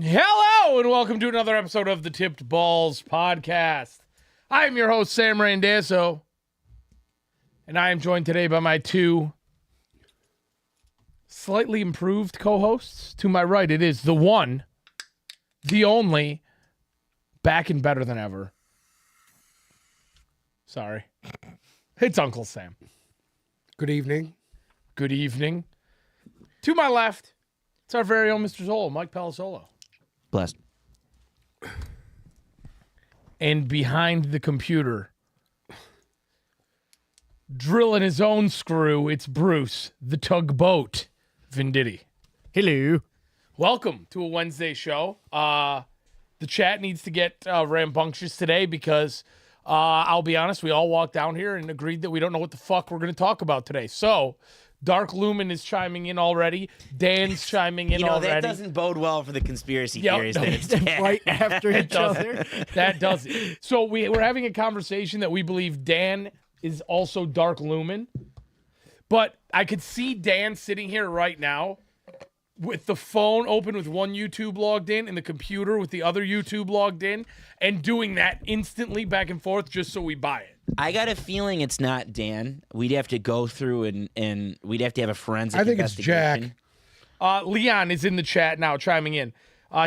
Hello, and welcome to another episode of the Tipped Balls podcast. I am your host, Sam Randazzo, and I am joined today by my two slightly improved co-hosts. To my right, it is the one, the only, back and better than ever. Sorry. It's Uncle Sam. Good evening. Good evening. To my left, it's our very own Mr. Zolo, Mike Palisolo. Blessed. And behind the computer, drilling his own screw, it's Bruce, the tugboat, Venditti. Hello. Welcome to a Wednesday show. The chat needs to get rambunctious today because I'll be honest, we all walked down here and agreed that we don't know what the fuck we're going to talk about today. So, Dark Lumen is chiming in already. Dan's chiming in already. That doesn't bode well for the conspiracy theories. No, that it's Right after each other. That doesn't. So we're having a conversation that we believe Dan is also Dark Lumen. But I could see Dan sitting here right now with the phone open with one YouTube logged in and the computer with the other YouTube logged in and doing that instantly back and forth just so we buy it. I got a feeling it's not Dan. We'd have to go through and we'd have to have a forensic I think it's investigation. Jack. Leon is in the chat now chiming in.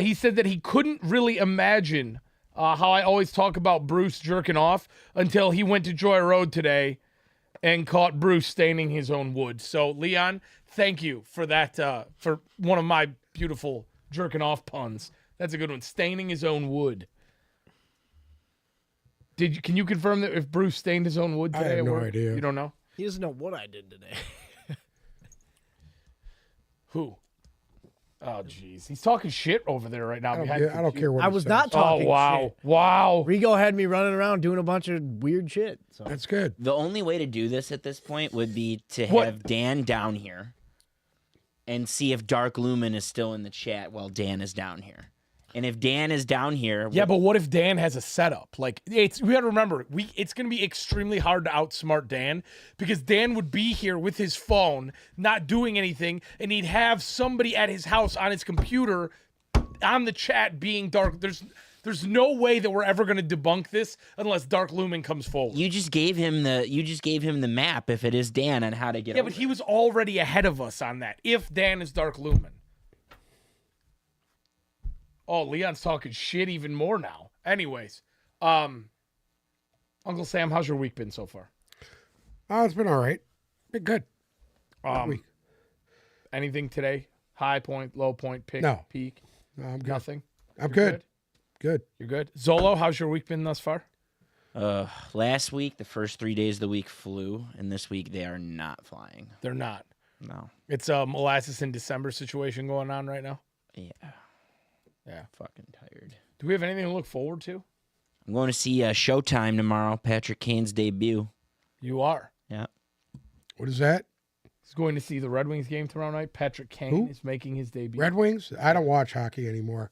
He said that he couldn't really imagine how I always talk about Bruce jerking off until he went to Joy Road today and caught Bruce staining his own wood. So, Leon, thank you for that, for one of my beautiful jerking off puns. That's a good one. Staining his own wood. Can you confirm that if Bruce stained his own wood today? I have at no work? idea. You don't know? He doesn't know what I did today. Who? Oh, jeez. He's talking shit over there right now. I behind the don't care computer. what I he was says. not talking Oh, wow. shit. Wow. Rigo had me running around doing a bunch of weird shit. So That's good. The only way to do this at this point would be to What? have Dan down here and see if Dark Lumen is still in the chat while Dan is down here. And if Dan is down here, Yeah, but what if Dan has a setup? Like, we got to remember, it's going to be extremely hard to outsmart Dan because Dan would be here with his phone, not doing anything, and he'd have somebody at his house on his computer on the chat being dark. There's no way that we're ever going to debunk this unless Dark Lumen comes forward. you just gave him the map if it is Dan on how to get Yeah, over but he was already ahead of us on that. If Dan is Dark Lumen. Oh, Leon's talking shit even more now. Anyways, Uncle Sam, how's your week been so far? It's been all right. Been good. Week. Anything today? High point, low point, pick, No. peak? No, I'm good. Nothing? I'm You're good. Good. You're good? Zolo, how's your week been thus far? Last week, the first 3 days of the week flew, and this week they are not flying. They're not. No. It's a molasses in December situation going on right now. Yeah. Yeah. Fucking tired. Do we have anything to look forward to? I'm going to see Showtime tomorrow, Patrick Kane's debut. You are. Yeah. What is that? He's going to see the Red Wings game tomorrow night. Patrick Kane Who? is making his debut. Red Wings? I don't watch hockey anymore.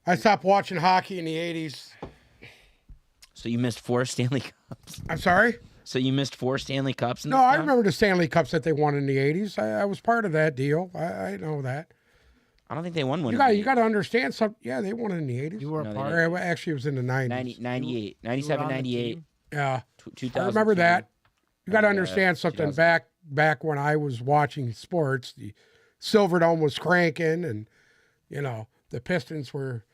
I stopped watching hockey in the 80s. So you missed 4 Stanley Cups. I'm sorry? So you missed 4 Stanley Cups in No, this I town? remember the Stanley Cups that they won in the 80s. I was part of that deal. I know that. I don't think they won one. You got to understand something. Yeah, they won it in the 80s. you were No, a they part. Or, actually, it was in the 90s. 98, You were 97, on the 98, team. Yeah. 2000. I remember that. You got to Yeah, understand something. 2000. Back when I was watching sports, the Silverdome was cranking, and the Pistons were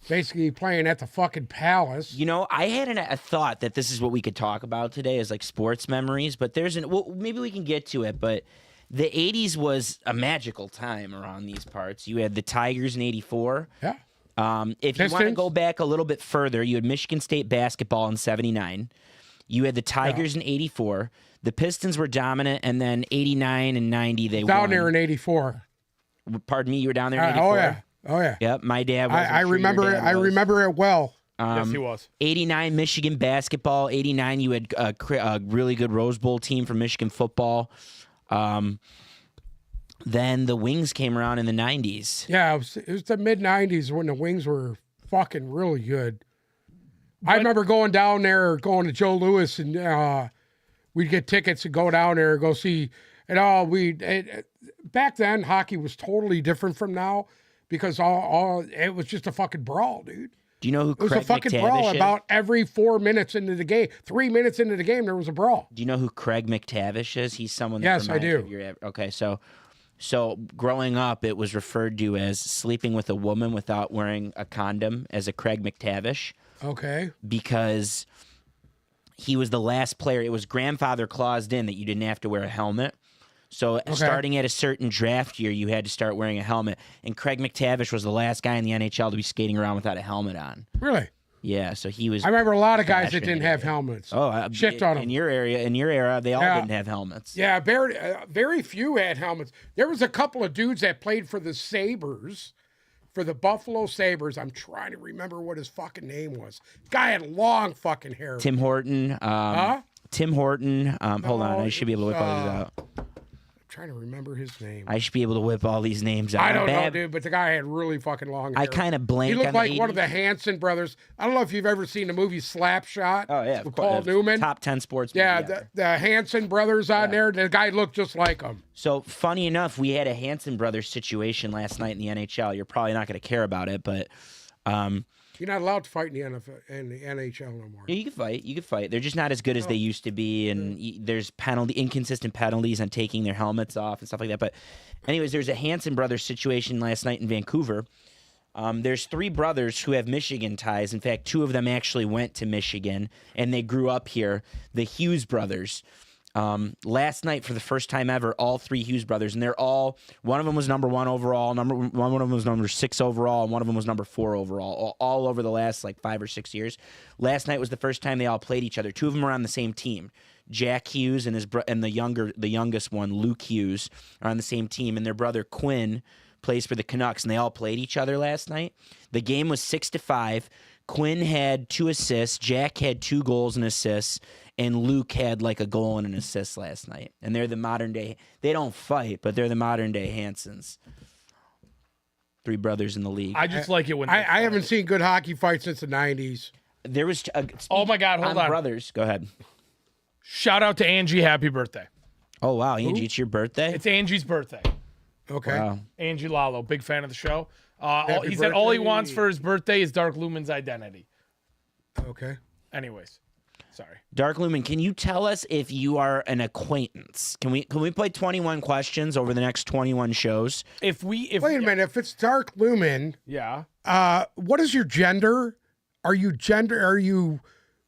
basically playing at the fucking Palace. You know, I had a thought that this is what we could talk about today is like sports memories, but maybe we can get to it, but the 80s was a magical time around these parts. You had the Tigers in 84. Yeah. If you want to Pistons. go back a little bit further, you had Michigan State basketball in 79. You had the Tigers in 84. The Pistons were dominant, and then 89 and 90 they Down won. there in 84. Pardon me, you were down there in 84? Oh yeah. Oh yeah. Yep, my dad was. I remember it. I remember it well. Yes, he was. 89 Michigan basketball. 89 you had a really good Rose Bowl team for Michigan football. Then the Wings came around in the 90s. Yeah, it was the mid 90s when the Wings were fucking really good. I remember going down there, going to Joe Louis, and we'd get tickets and go down there and go see. And back then, hockey was totally different from now. because all it was just a fucking brawl, dude. Do you know who It was Craig a fucking McTavish brawl is? about every 4 minutes into the game. 3 minutes into the game, there was a brawl. Do you know who Craig McTavish is? He's someone that Yes, I reminds you do. of okay, so growing up, it was referred to as sleeping with a woman without wearing a condom as a Craig McTavish Okay. because he was the last player. It was grandfather claused in that you didn't have to wear a helmet. So starting at a certain draft year, you had to start wearing a helmet. And Craig McTavish was the last guy in the NHL to be skating around without a helmet on. Really? Yeah, so he was. I remember a lot of guys that Fashion didn't have helmets. Oh, Shit on in them. your era, they all Yeah. didn't have helmets. Yeah, very few had helmets. There was a couple of dudes that played for the Sabres, for the Buffalo Sabres. I'm trying to remember what his fucking name was. Guy had long fucking hair. Tim Horton. Huh? Tim Horton. Hold on, I should be able to whip all these out. I'm trying to remember his name. I should be able to whip all these names out. I don't know, Bad- dude, but the guy had really fucking long hair. I kind of blank. He looked on like the one of 80s. the Hanson brothers. I don't know if you've ever seen the movie Slapshot Oh yeah, with of course. Paul Newman. Top 10 sports. Yeah, movie ever. the Hanson brothers on there. The guy looked just like him. So funny enough, we had a Hanson brothers situation last night in the NHL. You're probably not going to care about it, but You're not allowed to fight in the NFL and the NHL no more. yeah, you can fight. You can fight. They're just not as good as they used to be, and there's inconsistent penalties on taking their helmets off and stuff like that. But, anyways, there's a Hanson brothers situation last night in Vancouver. There's 3 brothers who have Michigan ties. In fact, 2 of them actually went to Michigan, and they grew up here. The Hughes brothers. Last night, for the first time ever, all 3 Hughes brothers, and they're all, one of them was number 1 overall, one of them was number 6 overall, and one of them was number 4 overall, all over the last like 5 or 6 years. Last night was the first time they all played each other. 2 of them are on the same team. Jack Hughes and the youngest one, Luke Hughes, are on the same team, and their brother Quinn plays for the Canucks, and they all played each other last night. The game was 6-5. Quinn had 2 assists, Jack had 2 goals and assists, and Luke had like a goal and an assist last night. And they're the modern day. They don't fight, but they're the modern day Hansons. 3 brothers in the league. I just like it when I haven't seen good hockey fights since the 90s. There was. Oh my God, hold on. brothers. Go ahead. Shout out to Angie. Happy birthday. Oh wow, Angie, it's your birthday. It's Angie's birthday. Okay. Wow. Angie Lalo, big fan of the show. Happy He said all he birthday. wants for his birthday is Dark Lumen's identity. Okay. Anyways, sorry. Dark Lumen, can you tell us if you are an acquaintance? Can we play 21 questions over the next 21 shows? If Wait a minute. If it's Dark Lumen, yeah. what is your gender? Are you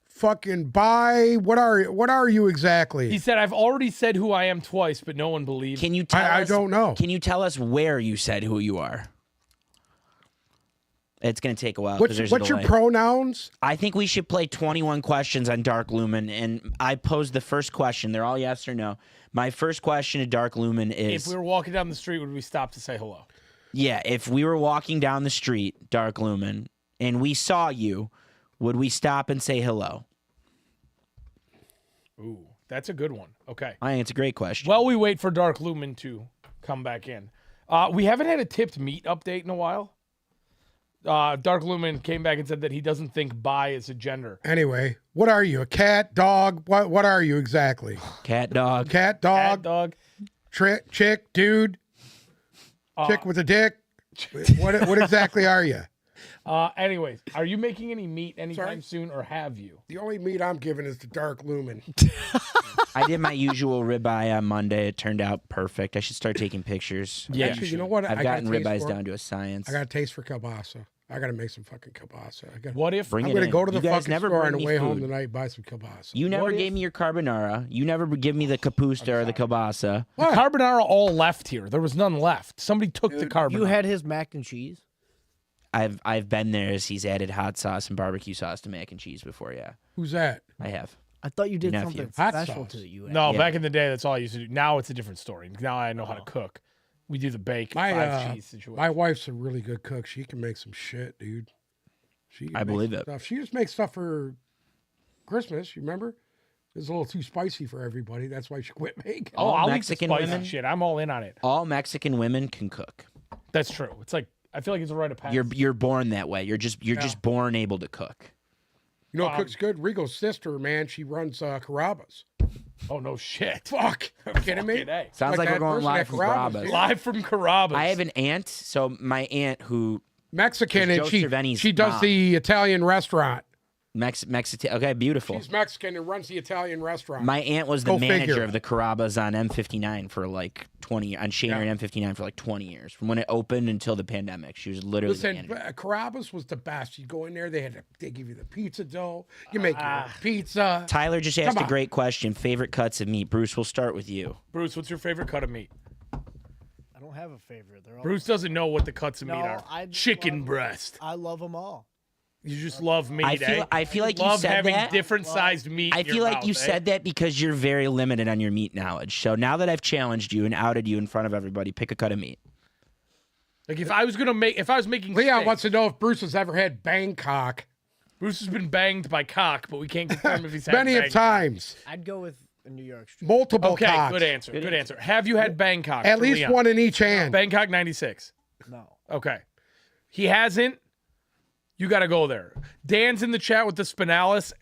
fucking bi? What are you exactly? He said I've already said who I am twice, but no one believes. Can you tell us? I don't know. Can you tell us where you said who you are? It's going to take a while. 'cause there's a What's your delay. pronouns? I think we should play 21 questions on Dark Lumen, and I posed the first question. They're all yes or no. My first question to Dark Lumen is: If we were walking down the street, would we stop to say hello? yeah, if we were walking down the street, Dark Lumen, and we saw you, would we stop and say hello? Ooh, that's a good one. Okay. I think it's a great question. While we wait for Dark Lumen to come back in, we haven't had a tipped meat update in a while. Dark Lumen came back and said that he doesn't think bi is a gender. Anyway, what are you? A cat, dog? What are you exactly? Cat, dog. Cat, Cat, dog, dog. chick, dude, chick with a dick. What exactly are you? Anyways, are you making any meat anytime Sorry? soon, or have you? The only meat I'm giving is the Dark Lumen. I did my usual ribeye on Monday. It turned out perfect. I should start taking pictures. Yeah, Actually, you know what? I've I got gotten a taste ribeyes for? down to a science. I got a taste for kielbasa. I got to make some fucking kielbasa. What if? Bring I'm it going to in. go to the You guys fucking never store bring on the me way home food. tonight and buy some kielbasa. You never What gave if- me your carbonara. You never give me the capusta or the kielbasa. The carbonara all left here. There was none left. Somebody took the carbonara. You had his mac and cheese. I've been there as he's added hot sauce and barbecue sauce to mac and cheese before. Yeah, Who's that? I have. I thought you did Nephew. something Hot special sauce. to you. No, Yeah. back in the day, that's all I used to do. Now it's a different story. Now I know how to cook. We do the bake, five cheese situation. My wife's a really good cook. She can make some shit, dude. I believe it. Stuff. She just makes stuff for Christmas. You remember? It was a little too spicy for everybody. That's why she quit making. Oh, all I'll Mexican eat the spicy women? shit. I'm all in on it. All Mexican women can cook. That's true. It's like I feel like it's a rite of passage. You're born that way. You're just born able to cook. You know what cooks good? Rigo's sister, man, she runs Carrabba's. Oh, no shit. Fuck. Are you kidding me? Fucking A. Sounds like we're that going person live at from Carrabba's, Carrabba's. dude. Live from Carrabba's. I have an aunt. So my aunt who Mexican, It's and Joe she Cerveni's does mom. the Italian restaurant. Mexican. Okay, beautiful. She's Mexican and runs the Italian restaurant. My aunt was the Go manager figure. of the Carrabba's on M59 for like 20 on Shaner and M59 for like 20 years from when it opened until the pandemic. She was literally the Listen, manager. Carrabba's was the best. You go in there, they give you the pizza dough. You make your own pizza. Tyler just asked Come a on. great question. Favorite cuts of meat. Bruce, we'll start with you. Bruce, what's your favorite cut of meat? I don't have a favorite. They're all. Bruce doesn't know what the cuts of meat No, are. I just Chicken love- breast. I love them all. You just love meat, I feel like you love said having that. different sized meat. I in your feel like mouth, you eh? said that because you're very limited on your meat knowledge. So now that I've challenged you and outed you in front of everybody, pick a cut of meat. Like if I was making Leon steak, wants to know if Bruce has ever had Bangkok. Bruce has been banged by cock, but we can't confirm if he's had Many of Bangkok. times. I'd go with a New York strip. Multiple Okay, cocks. good answer. Good answer. Have you had Bangkok? At for least Leon? one in each hand. Bangkok 96. No. Okay. He hasn't. You got to go there. Dan's in the chat with the spinalis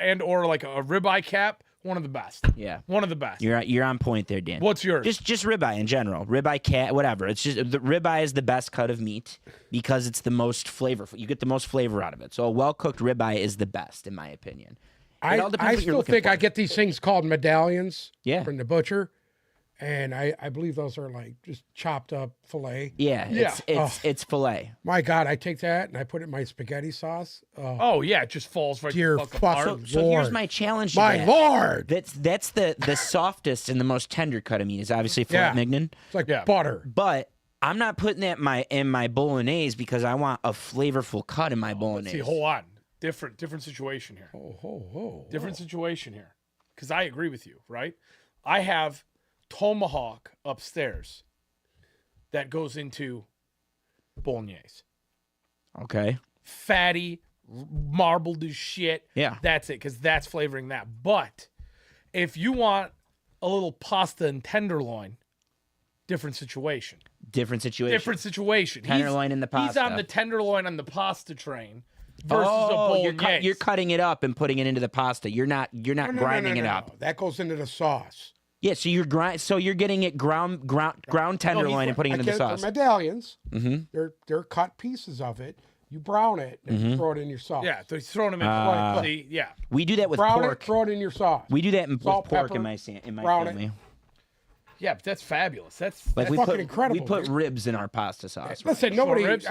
and or like a ribeye cap. One of the best. Yeah. One of the best. You're on point there, Dan. What's yours? Just ribeye in general. Ribeye, cat, whatever. It's just the ribeye is the best cut of meat because it's the most flavorful. You get the most flavor out of it. So a well cooked ribeye is the best, in my opinion. It all depends I what you're still looking think for. I get these things called medallions Yeah. from the butcher. And I believe those are like just chopped up filet. Yeah, Yeah. it's filet. My God, I take that and I put it in my spaghetti sauce. Oh, oh yeah, it just falls right dear the fuck fucking apart. So here's Lord. my challenge. To My that. Lord. That's the softest and the most tender cut of meat is obviously filet Yeah. mignon. It's like Yeah. butter. But I'm not putting that in my bolognese because I want a flavorful cut in my bolognese. See, hold on. Different situation here. Oh. Different situation here. Because I agree with you, right? I have tomahawk upstairs that goes into bolognese. Okay. Fatty, marbled as shit. Yeah. That's it, because that's flavoring that. But if you want a little pasta and tenderloin, different situation. Different situation. Different situation. Tenderloin in the He's on pasta. the tenderloin on the pasta train versus a bolognese. you're cutting it up and putting it into the pasta. You're not grinding it up. That goes into the sauce. Yeah, so you're getting it ground tenderloin and putting it I in the get sauce. They're medallions. Mm-hmm. They're cut pieces of it. You brown it and you throw it in your sauce. Yeah, they're throwing them in. See, yeah. We do that with Brown pork. it, throw it in your sauce. We do that with Salt, pork pepper, in my brown it. family. Yeah, but that's fabulous. That's Like we fucking put incredible, we put dude. ribs in our pasta sauce. Listen, Short nobody. ribs?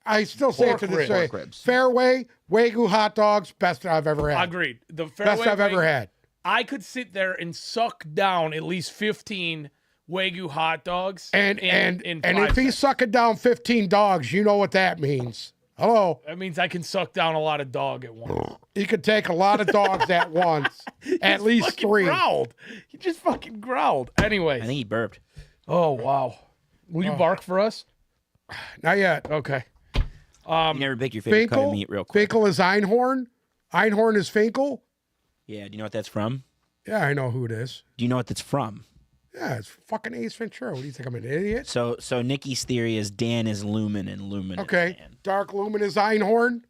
I still say Pork it to this ribs. day. Pork ribs. Fairway Wagyu hot dogs, best I've ever had. agreed. The Best fairway I've ever Wagyu- had. I could sit there and suck down at least 15 Wagyu hot dogs. And in if 5 he's seconds. sucking down 15 dogs, you know what that means. Hello, That means I can suck down a lot of dog at once. he could take a lot of dogs at once, at least Fucking 3. growled. He just fucking growled. Anyways. I think he burped. Oh wow. Will you bark for us? Not yet. Okay. You never pick your favorite cut of Finkel. meat real quick. Finkel is Einhorn. Einhorn is Finkel. Yeah, do you know what that's from? Yeah, I know who it is. Do you know what that's from? Yeah, it's fucking Ace Ventura. What do you think? I'm an idiot? So Nikki's theory is Dan is Lumen and Lumen Okay. is Dan. Dark Luminous Einhorn.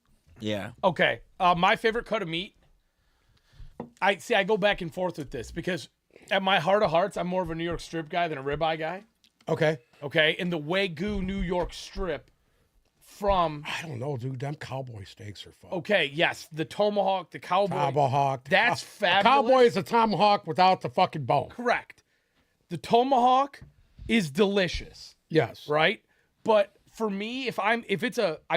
Yeah. Okay. My favorite cut of meat. I go back and forth with this because at my heart of hearts, I'm more of a New York strip guy than a ribeye guy. Okay. Okay. And the Wagyu New York strip from I don't know, dude. Them cowboy steaks are fun. okay, yes, the tomahawk, the cowboy. Tomahawk. That's A fabulous. cowboy is a tomahawk without the fucking bone. Correct. The tomahawk is delicious, Yes. right? But for me, if I'm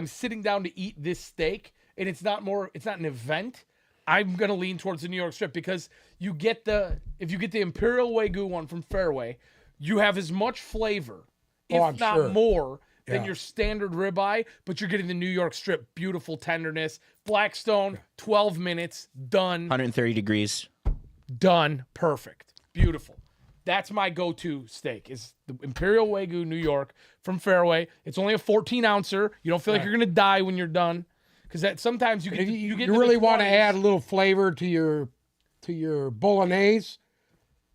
sitting down to eat this steak and it's not an event, I'm gonna lean towards the New York strip because if you get the Imperial Wagyu one from Fairway, you have as much flavor, if I'm not sure. more, than Yeah. your standard ribeye, but you're getting the New York strip, beautiful tenderness. Blackstone, 12 minutes, done. 130 degrees. Done. Perfect. Beautiful. That's my go-to steak is the Imperial Wagyu New York from Fairway. It's only a 14 ouncer. You don't feel like you're gonna die when you're done, because that sometimes you get If you you get into the really want to 20s. add a little flavor to your bolognese,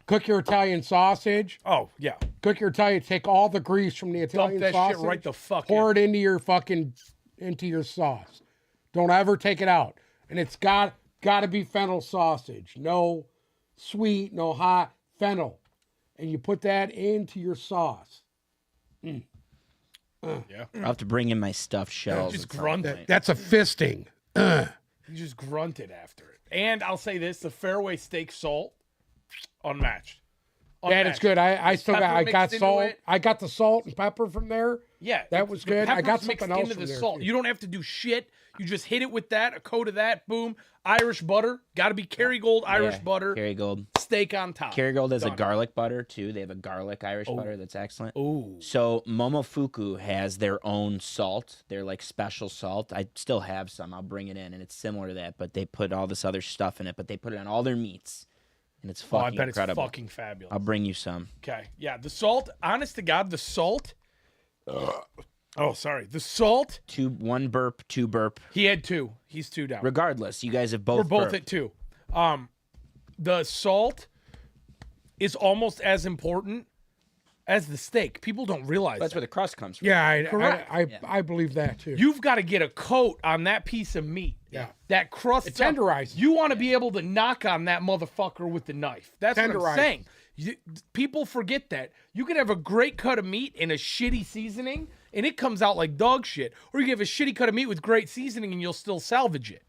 cook your Italian sausage. Oh yeah, Cook your Italian. Take all the grease from the Italian that shit sausage. right the fuck Pour in. it into your sauce. Don't ever take it out. And it's got to be fennel sausage. No sweet, no hot, fennel. And you put that into your sauce. Yeah. I'll have to bring in my stuffed shells. Just at some grunt point. it. That's a fisting. You just grunted after it. And I'll say this: the Fairway steak salt, unmatched. Yeah, it's good. I still got. Pepper I got mixed into salt. it. I got the salt and pepper from there. Yeah, That was the good. I got pepper's mixed something else into from the there, salt. too. You don't have to do shit. You just hit it with that, a coat of that, boom. Irish butter, got to be Kerrygold Irish Yeah, butter. Kerrygold. Steak on top. Kerrygold has a Done. garlic butter too. They have a garlic Irish butter that's excellent. Ooh. So Momofuku has their own salt. They're like special salt. I still have some. I'll bring it in, and it's similar to that, but they put all this other stuff in it. But they put it on all their meats, and it's Oh, I fucking bet incredible. it's fucking fabulous. I'll bring you some. Okay. Yeah, the salt, honest to God, the salt. Oh, sorry. The salt, One burp, two burp. he had two. He's two down. Regardless, you guys have both. We're both burped. at two. The salt is almost as important as the steak. People don't realize That's that. where the crust comes from. Yeah, Correct. I believe that too. You've got to get a coat on that piece of meat. Yeah. That crust. It tenderizes. You want to be able to knock on that motherfucker with the knife. That's what I'm Tenderizes. saying. People forget that. You can have a great cut of meat and a shitty seasoning, and it comes out like dog shit. Or you can have a shitty cut of meat with great seasoning, and you'll still salvage it.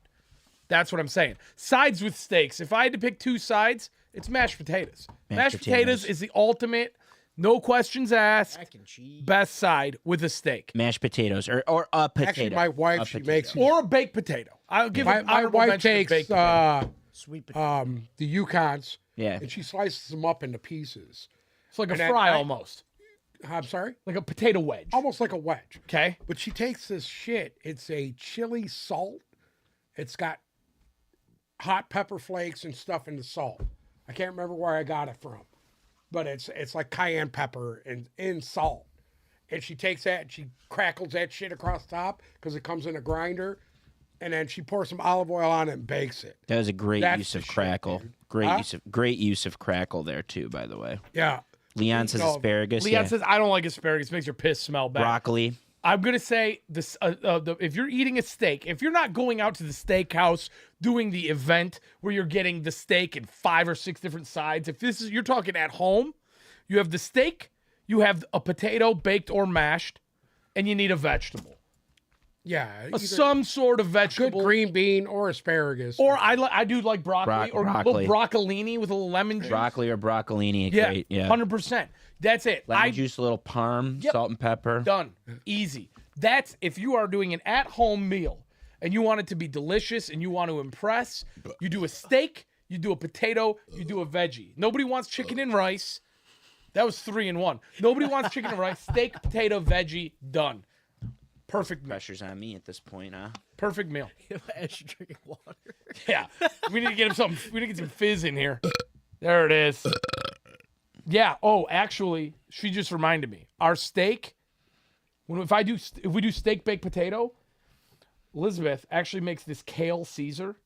That's what I'm saying. Sides with steaks. If I had to pick two sides, it's mashed potatoes. Mashed potatoes is the ultimate, no questions asked, Mac and cheese. best side with a steak. Mashed potatoes or a potato. Actually, my wife, A she potato. makes Or a baked potato. I'll give my an honorable wife mention to takes baked potato. Sweet potato. the Yukons Yeah. and she slices them up into pieces. It's like a and then fry I- almost. I'm sorry, Like a potato wedge. almost like a wedge. Okay? But she takes this shit. It's a chili salt. It's got hot pepper flakes and stuff in the salt. I can't remember where I got it from, but it's like cayenne pepper and in salt. And she takes that and she crackles that shit across the top because it comes in a grinder, and then she pours some olive oil on it and bakes it. That was a great That's use the of shit, crackle. dude. Great use of crackle there too. By the way, Yeah, Leon says No, asparagus. Leon yeah. says, I don't like asparagus. It makes your piss smell bad. broccoli. I'm going to say this: if you're eating a steak, if you're not going out to the steakhouse doing the event where you're getting the steak in 5 or 6 different sides, if this is, you're talking at home, you have the steak, you have a potato baked or mashed, and you need a vegetable. yeah. either Some sort of good vegetable. green bean or asparagus. Or I do like broccoli or broccoli. little broccolini with a little lemon juice. Broccoli or broccolini. Yeah, Great. Yeah. 100%. That's it. Lemon juice, a little parm, Yep. salt and pepper. Done. Easy. That's if you are doing an at-home meal and you want it to be delicious and you want to impress, you do a steak, you do a potato, you do a veggie. Nobody wants chicken and rice. That was 3 in 1. Nobody wants chicken and rice. Steak, potato, veggie, done. Perfect meal. Pressure's on me at this point, huh? Perfect meal. As you're drinking water. Yeah. We need to get him something. We need to get some fizz in here. There it is. Yeah. Oh, actually, she just reminded me. Our steak, if we do steak baked potato, Elizabeth actually makes this kale Caesar.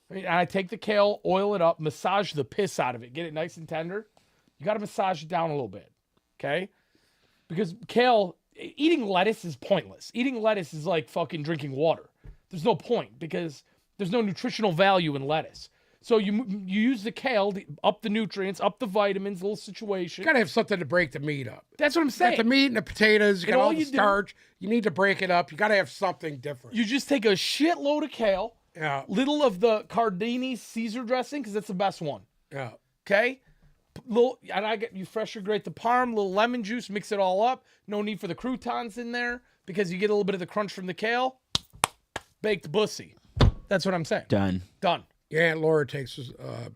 And I take the kale, oil it up, massage the piss out of it, get it nice and tender. You got to massage it down a little bit, okay? Because kale, eating lettuce is pointless. Eating lettuce is like fucking drinking water. There's no point because there's no nutritional value in lettuce. So you use the kale to up the nutrients, up the vitamins, little situation. You gotta have something to break the meat up. That's what I'm You got saying. the meat and the potatoes. You got And all all the you do- starch. You need to break it up. You gotta have something different. You just take a shitload of kale, Yeah, little of the Cardini Caesar dressing because that's the best one. yeah. Okay, little, and you fresh or grate the parm, little lemon juice, mix it all up. No need for the croutons in there because you get a little bit of the crunch from the kale. Baked bussy. That's what I'm saying. Done. Done. Your Aunt Laura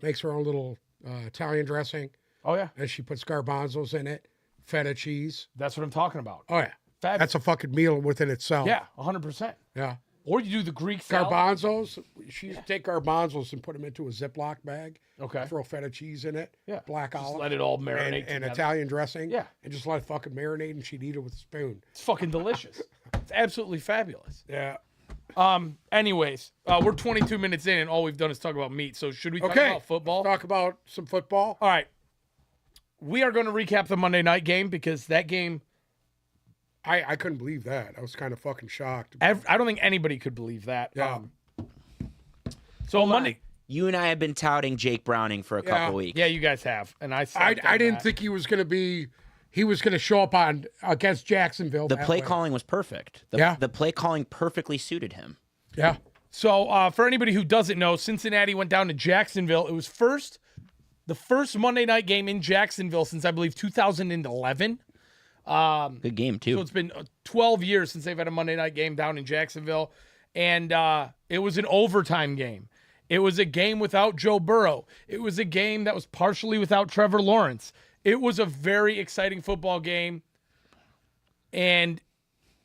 makes her own little Italian dressing, Oh yeah, and she puts garbanzos in it, feta cheese. that's what I'm talking about. Oh yeah, Fabulous. that's a fucking meal within itself. Yeah, 100%. yeah. Or you do the Greek salad. Garbanzos. She used to take garbanzos and put them into a Ziploc bag. Okay. Throw feta cheese in it. Yeah. Black Just olive. let it all and, marinate and together. Italian dressing. Yeah. And just let it fucking marinate, and she'd eat it with a spoon. It's fucking delicious. It's absolutely fabulous. Yeah. Anyways, we're 22 minutes in and all we've done is talk about meat. So should we talk Okay. about football? Talk about some football. All right. We are going to recap the Monday night game because that game, I couldn't believe that. I was kind of fucking shocked. I don't think anybody could believe that. Yeah. So Monday, You and I have been touting Jake Browning for a couple weeks. Yeah, you guys have, and I didn't think he was going to be. He was going to show up on against Jacksonville. The that play way. calling was perfect. The play calling perfectly suited him. Yeah. So for anybody who doesn't know, Cincinnati went down to Jacksonville. It was the first Monday night game in Jacksonville since I believe 2011. Good game too. So it's been 12 years since they've had a Monday night game down in Jacksonville, and it was an overtime game. It was a game without Joe Burrow. It was a game that was partially without Trevor Lawrence. It was a very exciting football game. And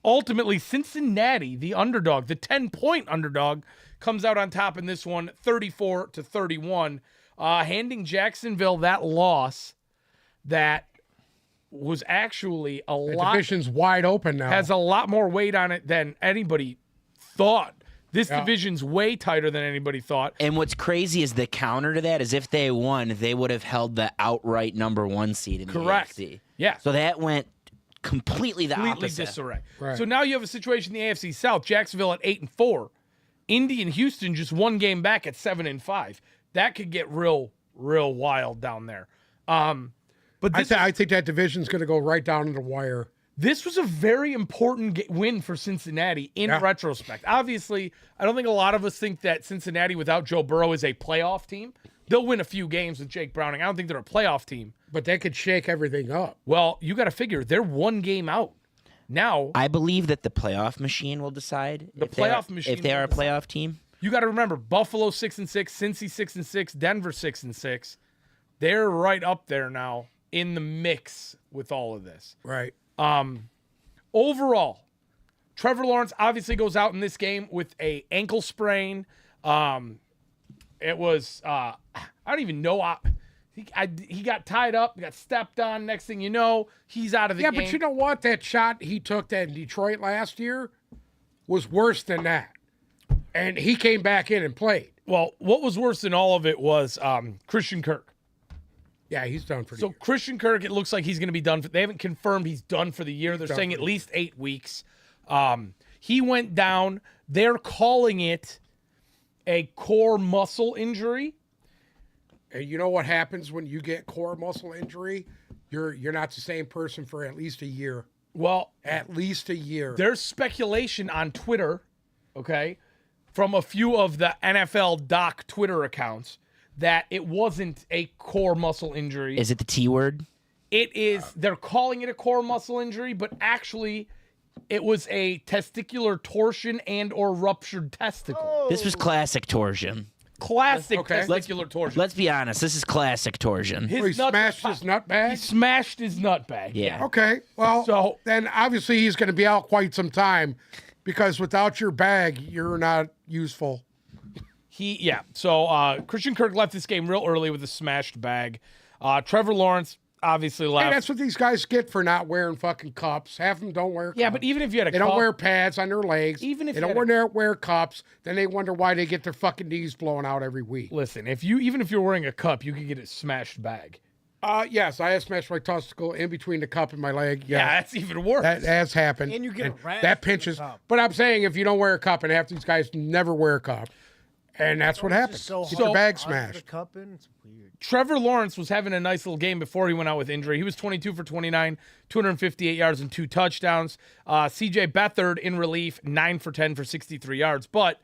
ultimately, Cincinnati, the underdog, the 10-point underdog, comes out on top in this one, 34-31, handing Jacksonville that loss that was actually The division's wide open now. has a lot more weight on it than anybody thought. This division's way tighter than anybody thought. And what's crazy is the counter to that is if they won, they would have held the outright number 1 seed in the AFC. Yeah. So that went completely the opposite. Disarray. Right. So now you have a situation in the AFC South. Jacksonville at 8-4. Indy and Houston just one game back at 7-5. That could get real wild down there. But I think that division's going to go right down to the wire. this was a very important win for Cincinnati in retrospect. Obviously, I don't think a lot of us think that Cincinnati without Joe Burrow is a playoff team. They'll win a few games with Jake Browning. I don't think they're a playoff team. But they could shake everything up. Well, you got to figure they're one game out. Now, I believe that the playoff machine will decide The playoff machine if they are a will playoff team. you got to remember Buffalo 6-6, Cincy 6-6, Denver 6-6. They're right up there now in the mix with all of this. Right. Overall, Trevor Lawrence obviously goes out in this game with a ankle sprain. It was I don't even know. He got tied up, got stepped on. Next thing you know, he's out of the game. Yeah, but you know what? That shot he took that in Detroit last year was worse than that. And he came back in and played. Well, what was worse than all of it was Christian Kirk. Yeah, he's done for the So year. Christian Kirk, it looks like he's going to be done. They haven't confirmed he's done for the year. They're saying at least 8 weeks. He went down. They're calling it a core muscle injury. And you know what happens when you get core muscle injury? You're not the same person for at least a year. Well, At least a year. there's speculation on Twitter, okay, from a few of the NFL doc Twitter accounts that it wasn't a core muscle injury. Is it the T word? It is, they're calling it a core muscle injury, but actually it was a testicular torsion and or ruptured testicle. This was classic torsion. Classic Okay. testicular torsion. Let's be honest. This is classic torsion. Oh, he smashed his nut He bag? smashed his nut bag. Yeah. Okay. Well, So- then obviously he's going to be out quite some time because without your bag, you're not useful. So Christian Kirk left this game real early with a smashed bag. Trevor Lawrence obviously left. Hey, that's what these guys get for not wearing fucking cups. Half of them don't wear cups. Yeah, but even if you had a They cup, don't wear pads on their legs. Even if they you don't had wear cups, then they wonder why they get their fucking knees blown out every week. listen, even if you're wearing a cup, you could get a smashed bag. Yes, I have smashed my testicle in between the cup and my leg. Yeah, Yeah, that's even worse. that has happened. And you get a rash that from the pinches. cup. But I'm saying if you don't wear a cup, and half these guys never wear a cup, and that's what happens. So Get your hard bag to put smashed. the cup in. It's weird. Trevor Lawrence was having a nice little game before he went out with injury. He was 22 for 29, 258 yards and 2 touchdowns. CJ Beathard in relief, 9 for 10 for 63 yards. But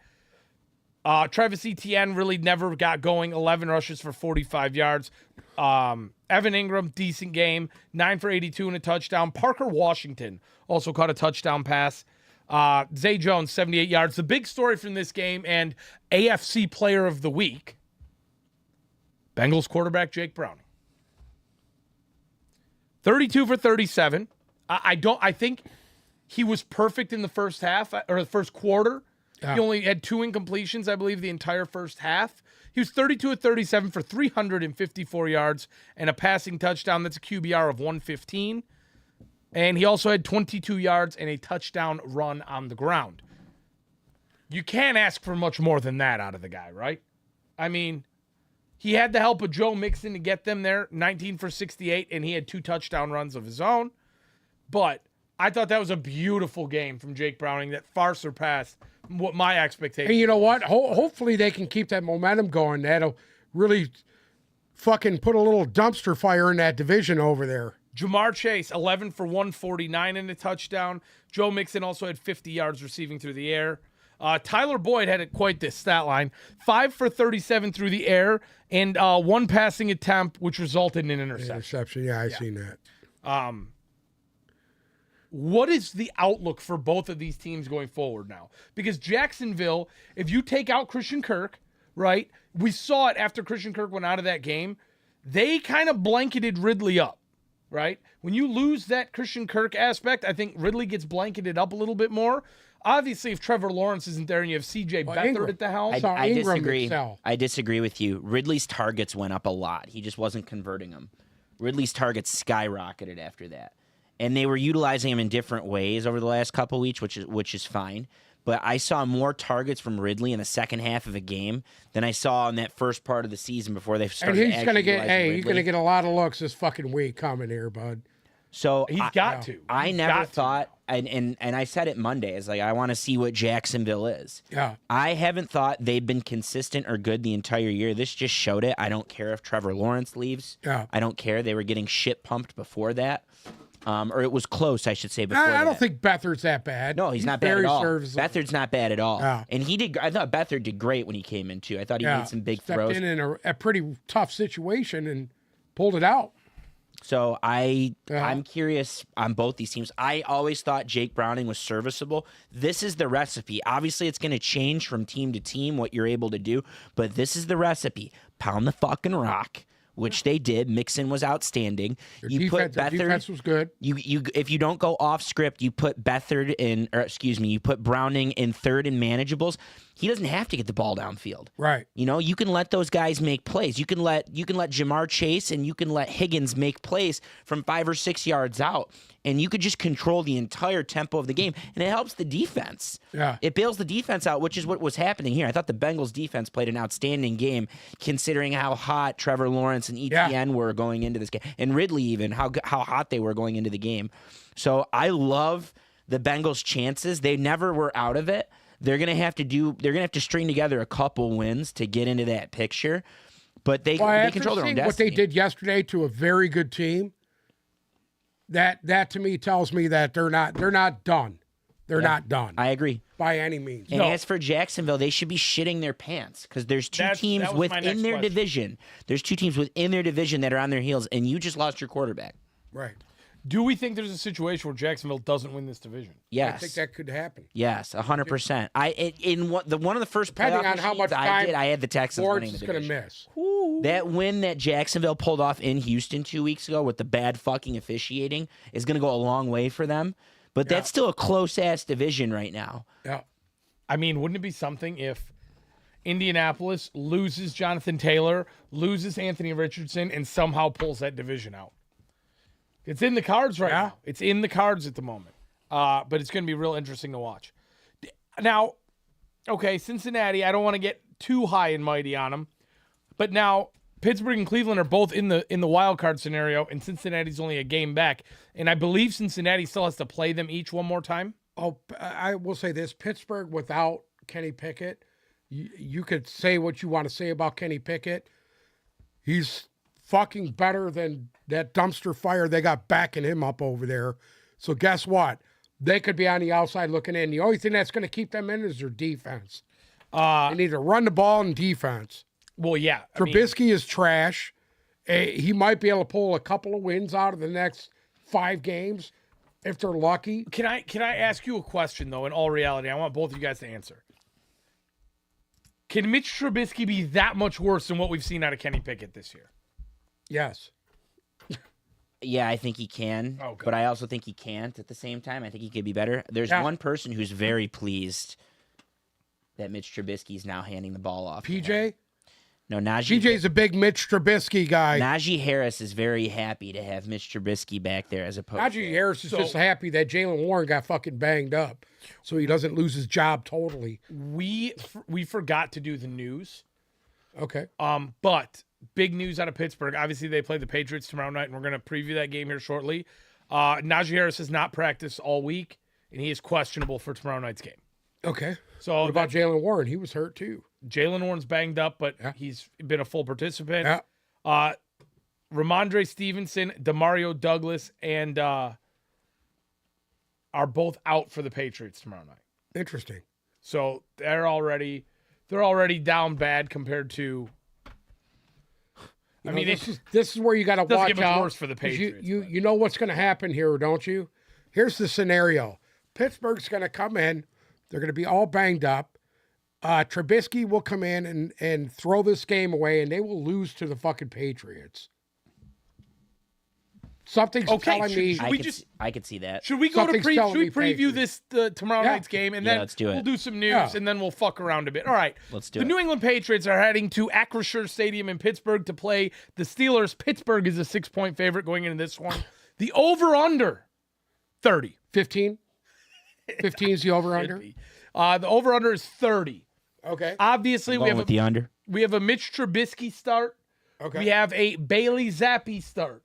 Travis Etienne really never got going, 11 rushes for 45 yards. Evan Ingram, decent game, 9 for 82 and a touchdown. Parker Washington also caught a touchdown pass. Zay Jones, 78 yards. The big story from this game and AFC Player of the Week, Bengals quarterback Jake Browning. 32 for 37. I think he was perfect in the first half or the first quarter. Yeah. He only had 2 incompletions, I believe, the entire first half. He was 32 of 37 for 354 yards and a passing touchdown. That's a QBR of 115. And he also had 22 yards and a touchdown run on the ground. You can't ask for much more than that out of the guy, right? I mean, he had the help of Joe Mixon to get them there, 19 for 68, and he had 2 touchdown runs of his own. But I thought that was a beautiful game from Jake Browning that far surpassed what my expectation. And you know what? Hopefully they can keep that momentum going. That'll really fucking put a little dumpster fire in that division over there. Jamar Chase, 11 for 149 and a touchdown. Joe Mixon also had 50 yards receiving through the air. Tyler Boyd had quite this stat line. 5 for 37 through the air and one passing attempt, which resulted in an interception. Yeah, I seen that. What is the outlook for both of these teams going forward now? Because Jacksonville, if you take out Christian Kirk, right? We saw it after Christian Kirk went out of that game. They kind of blanketed Ridley up, right? When you lose that Christian Kirk aspect, I think Ridley gets blanketed up a little bit more. Obviously, if Trevor Lawrence isn't there and you have C.J. Beathard Ingram. at the helm, I Ingram disagree. excel. I disagree with you. Ridley's targets went up a lot. He just wasn't converting them. Ridley's targets skyrocketed after that, and they were utilizing him in different ways over the last couple weeks, which is fine. But I saw more targets from Ridley in the second half of a game than I saw in that first part of the season before they started. And he's gonna get he's gonna get a lot of looks this fucking week coming here, bud. So he's got to. I He's never got to. thought, and I said it Monday, is like, I want to see what Jacksonville is. Yeah. I haven't thought they've been consistent or good the entire year. This just showed it. I don't care if Trevor Lawrence leaves. Yeah. I don't care. They were getting shit pumped before that. Or it was close, I should say, before I don't that. think Beathard's that bad. No, he's not bad very at all. serviceable. Beathard's not bad at all. Yeah. And he did. I thought Beathard did great when he came in, too. I thought he made some big Stepped throws. in a pretty tough situation and pulled it out. So I'm curious on both these teams. I always thought Jake Browning was serviceable. This is the recipe. Obviously, it's going to change from team to team what you're able to do, but this is the recipe. Pound the fucking rock, which they did. Mixon was outstanding. Their defense was good. You if you don't go off script, you put Beathard in, or excuse me, you put Browning in third in manageables. He doesn't have to get the ball downfield. Right. You know, you can let those guys make plays. You can let Jamar Chase and you can let Higgins make plays from 5 or 6 yards out. And you could just control the entire tempo of the game. And it helps the defense. Yeah. It bails the defense out, which is what was happening here. I thought the Bengals defense played an outstanding game considering how hot Trevor Lawrence and ETN were going into this game. And Ridley even, how hot they were going into the game. So I love the Bengals' chances. They never were out of it. They're gonna have to string together a couple wins to get into that picture, but they control their own destiny. What they did yesterday to a very good team, that to me tells me that they're not done. They're not done I agree. by any means. And as for Jacksonville, they should be shitting their pants because there's two teams that was my within next their question. division. There's two teams within their division that are on their heels, and you just lost your quarterback. Right. Do we think there's a situation where Jacksonville doesn't win this division? Yes. I think that could happen. Yes, 100%. One of the first Depending playoff on how much machines time I had the Texans Lawrence winning is the going to division. miss. That win that Jacksonville pulled off in Houston 2 weeks ago with the bad fucking officiating is going to go a long way for them. But that's still a close-ass division right now. Yeah. I mean, wouldn't it be something if Indianapolis loses Jonathan Taylor, loses Anthony Richardson, and somehow pulls that division out? It's in the cards right now. It's in the cards at the moment. But it's going to be real interesting to watch. Now, okay, Cincinnati, I don't want to get too high and mighty on them. But now Pittsburgh and Cleveland are both in the wild card scenario, and Cincinnati's only a game back. And I believe Cincinnati still has to play them each one more time. Oh, I will say this. Pittsburgh without Kenny Pickett, you could say what you want to say about Kenny Pickett. He's fucking better than that dumpster fire they got backing him up over there. So guess what? They could be on the outside looking in. The only thing that's going to keep them in is their defense. They need to run the ball and defense. Well, yeah. Trubisky is trash. He might be able to pull a couple of wins out of the next 5 games if they're lucky. Can I ask you a question, though, in all reality? I want both of you guys to answer. Can Mitch Trubisky be that much worse than what we've seen out of Kenny Pickett this year? Yes. Yeah, I think he can, Okay. but I also think he can't at the same time. I think he could be better. There's one person who's very pleased that Mitch Trubisky is now handing the ball off. PJ? No, Najee. PJ's a big Mitch Trubisky guy. Najee Harris is very happy to have Mitch Trubisky back there as opposed Najee to Harris is just happy that Jalen Warren got fucking banged up so he doesn't lose his job totally. We forgot to do the news. Okay. But big news out of Pittsburgh. Obviously, they play the Patriots tomorrow night, and we're going to preview that game here shortly. Najee Harris has not practiced all week, and he is questionable for tomorrow night's game. Okay. So What about Jalen Warren? He was hurt too. Jalen Warren's banged up, but Yeah. he's been a full participant. Yeah. Ramondre Stevenson, Demario Douglas, and are both out for the Patriots tomorrow night. Interesting. So they're already down bad compared to. I mean, this is where you got to doesn't watch get much out. worse for the 'cause Patriots. You know what's going to happen here, don't you? Here's the scenario: Pittsburgh's going to come in. They're going to be all banged up. Trubisky will come in and throw this game away, and they will lose to the fucking Patriots. Something's telling me. I could see that. Should we go to Something's telling should we me preview Patriots. this tomorrow Yeah. night's game and Yeah, then let's do it. we'll do some news Yeah. and then we'll fuck around a bit. All right. Let's do The it. New England Patriots are heading to Acrisure Stadium in Pittsburgh to play the Steelers. Pittsburgh is a 6-point favorite going into this one. The over-under 30. 15? 15 is the over-under? The over-under is 30. Okay. Obviously, we Going have with the under. we have a Mitch Trubisky start. Okay. We have a Bailey Zappi start.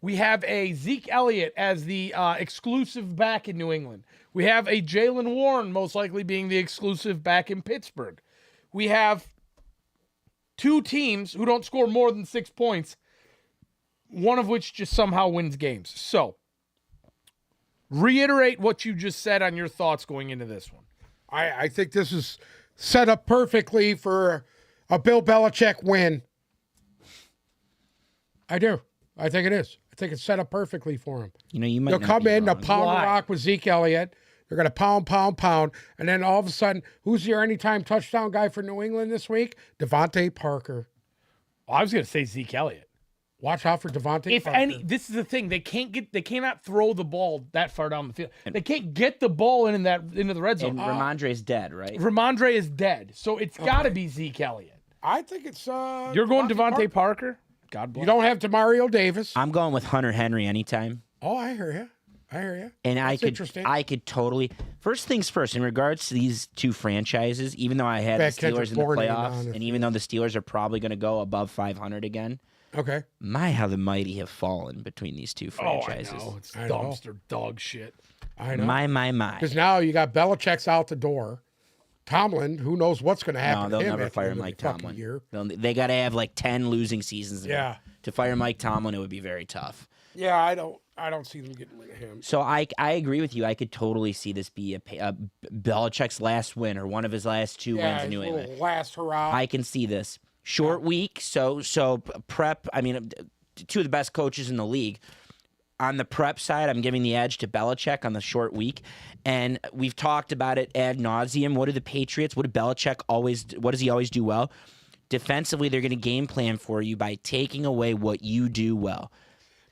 We have a Zeke Elliott as the exclusive back in New England. We have a Jalen Warren most likely being the exclusive back in Pittsburgh. We have two teams who don't score more than 6 points, one of which just somehow wins games. So, reiterate what you just said on your thoughts going into this one. I think this is set up perfectly for a Bill Belichick win. I do. I think it is. I think it's set up perfectly for him. You know, you might They'll not come be in, they'll wrong. pound Why? the rock with Zeke Elliott. They're going to pound, and then all of a sudden, who's your anytime touchdown guy for New England this week? Devontae Parker. I was going to say Zeke Elliott. Watch out for Devontae If Parker. any, this is the thing. They cannot throw the ball that far down the field. They can't get the ball into the red zone. And Ramondre's dead, right? Ramondre is dead, so it's got to be Zeke Elliott. I think it's You're going Devontae Parker? God bless. You don't have Demario Davis. I'm going with Hunter Henry anytime. Oh, I hear you. And interesting. I could totally. First things first, in regards to these two franchises, even though I had the Bet Kendrick Steelers in the Bourne ain't playoffs, on it. and even though the Steelers are probably going to go above 500 again, Okay. my how the mighty have fallen between these two Oh, I franchises. know. It's I know. dumpster dog shit. I know. My. Because now you got Belichick's out the door. Tomlin, who knows what's going to No, happen they'll to him never at the fire end of Mike the fucking Tomlin. year. They got to have like 10 losing seasons. Yeah. To fire Mike Tomlin, it would be very tough. Yeah, I don't see them getting rid of him. So I agree with you. I could totally see this be a Belichick's last win or one of his last two wins in New his England. little last hurrah. I can see this. Short week, so prep. I mean, two of the best coaches in the league. On the prep side, I'm giving the edge to Belichick on the short week, and we've talked about it ad nauseum. What do the Patriots? What what does he always do well? Defensively, they're going to game plan for you by taking away what you do well.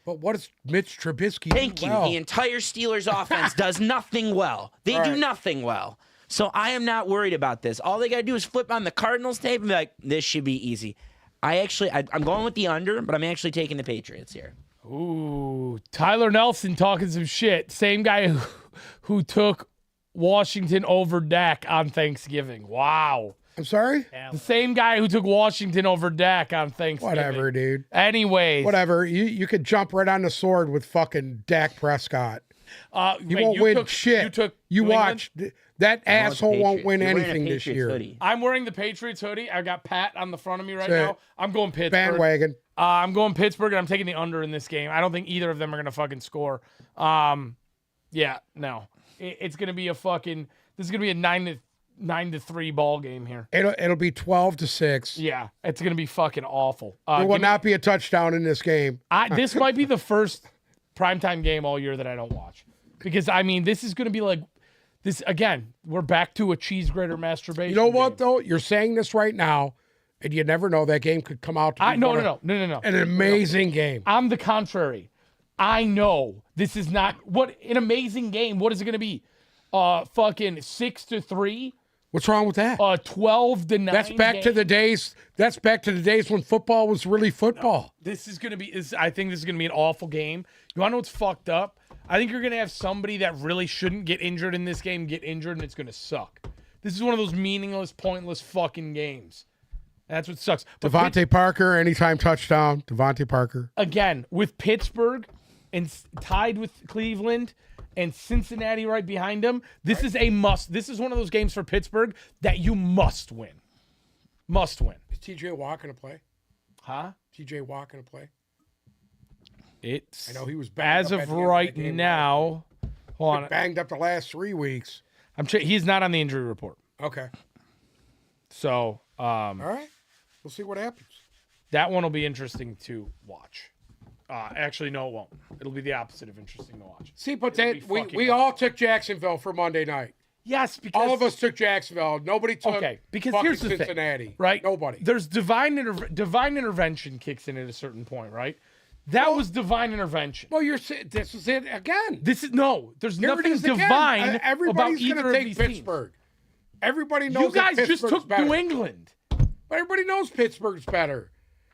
But what does Mitch Trubisky Thank do you. well? The entire Steelers offense does nothing well. They do Right. nothing well. So I am not worried about this. All they got to do is flip on the Cardinals tape and be like, this should be easy. I'm going with the under, but I'm actually taking the Patriots here. Ooh, Tyler Nelson talking some shit. Same guy who took Washington over Dak on Thanksgiving. Wow. I'm sorry? The same guy who took Washington over Dak on Thanksgiving. Whatever, dude. Anyways. Whatever. You could jump right on the sword with fucking Dak Prescott. You wait, won't win took- shit. You took You New watch. That asshole won't win You're wearing a anything this Patriots year. hoodie. I'm wearing the Patriots hoodie. I got Pat on the front of me right That's it. now. I'm going Pittsburgh. Bandwagon. I'm going Pittsburgh, and I'm taking the under in this game. I don't think either of them are going to fucking score. Yeah, no. It's going to be this is going to be a 9-3 ball game here. It'll be 12-6. Yeah, it's going to be fucking awful. There will not be a touchdown in this game. This might be the first primetime game all year that I don't watch. Because, I mean, this is going to be like, this again, we're back to a cheese grater masturbation. You know what, game. though? You're saying this right now, and you never know. That game could come out to be No. an amazing game. I'm the contrary. I know this is not what an amazing game. What is it going to be? Fucking 6-3, What's wrong with that? 12-9. That's back to the days. That's back to the days when football was really football. This is going to be. I think this is going to be an awful game. You want to know what's fucked up? I think you're going to have somebody that really shouldn't get injured in this game get injured, and it's going to suck. This is one of those meaningless, pointless fucking games. That's what sucks. But Devontae Parker, anytime touchdown. Devontae Parker. again, with Pittsburgh, and tied with Cleveland and Cincinnati right behind them. This is a must. This is one of those games for Pittsburgh that you must win. Must win. Is TJ Watt going to play? Huh? TJ Watt going to play? It's I know he was banged as up of at the end of right the game now. Hold on. Banged up the last 3 weeks. He's not on the injury report. Okay. So All right. We'll see what happens. that one will be interesting to watch. Actually, no, it won't. It'll be the opposite of interesting to watch. See, but It'll be then fucking we all took Jacksonville for Monday night. Yes, because All of us took Jacksonville. Nobody took because fucking here's the Cincinnati. thing, right? Nobody. There's divine intervention kicks in at a certain point, right? That was divine intervention. Well, this is it again. There's Here it nothing is again. divine about Everybody's either gonna of take these Pittsburgh. Everybody teams. knows You guys that just Pittsburgh's took better. New England. But everybody knows Pittsburgh's better.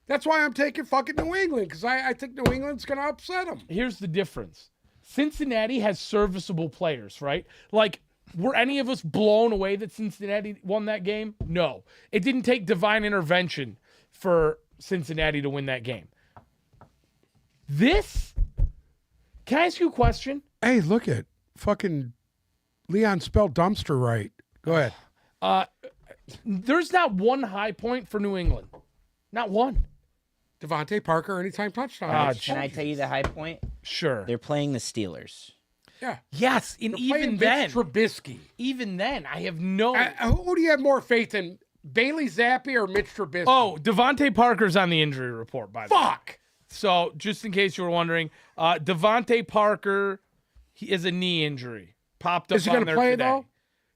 That's why I'm taking fucking New England, because I think New England's going to upset them. Here's the difference. Cincinnati has serviceable players, right? Like, were any of us blown away that Cincinnati won that game? No. It didn't take divine intervention for Cincinnati to win that game. Can I ask you a question? Hey, look at fucking Leon spelled dumpster right. Go ahead. There's not one high point for New England. Not one. Devontae Parker, anytime touchdown. Can I tell you the high point? Sure. They're playing the Steelers. Yeah. Yes, and Playing even then, Mitch Trubisky. even then, I have no. Who do you have more faith in, Bailey Zappi or Mitch Trubisky? Oh, Devontae Parker's on the injury report, by the way. Fuck. So, just in case you were wondering, Devontae Parker, he has a knee injury. Popped up Is he on gonna there play, today. though?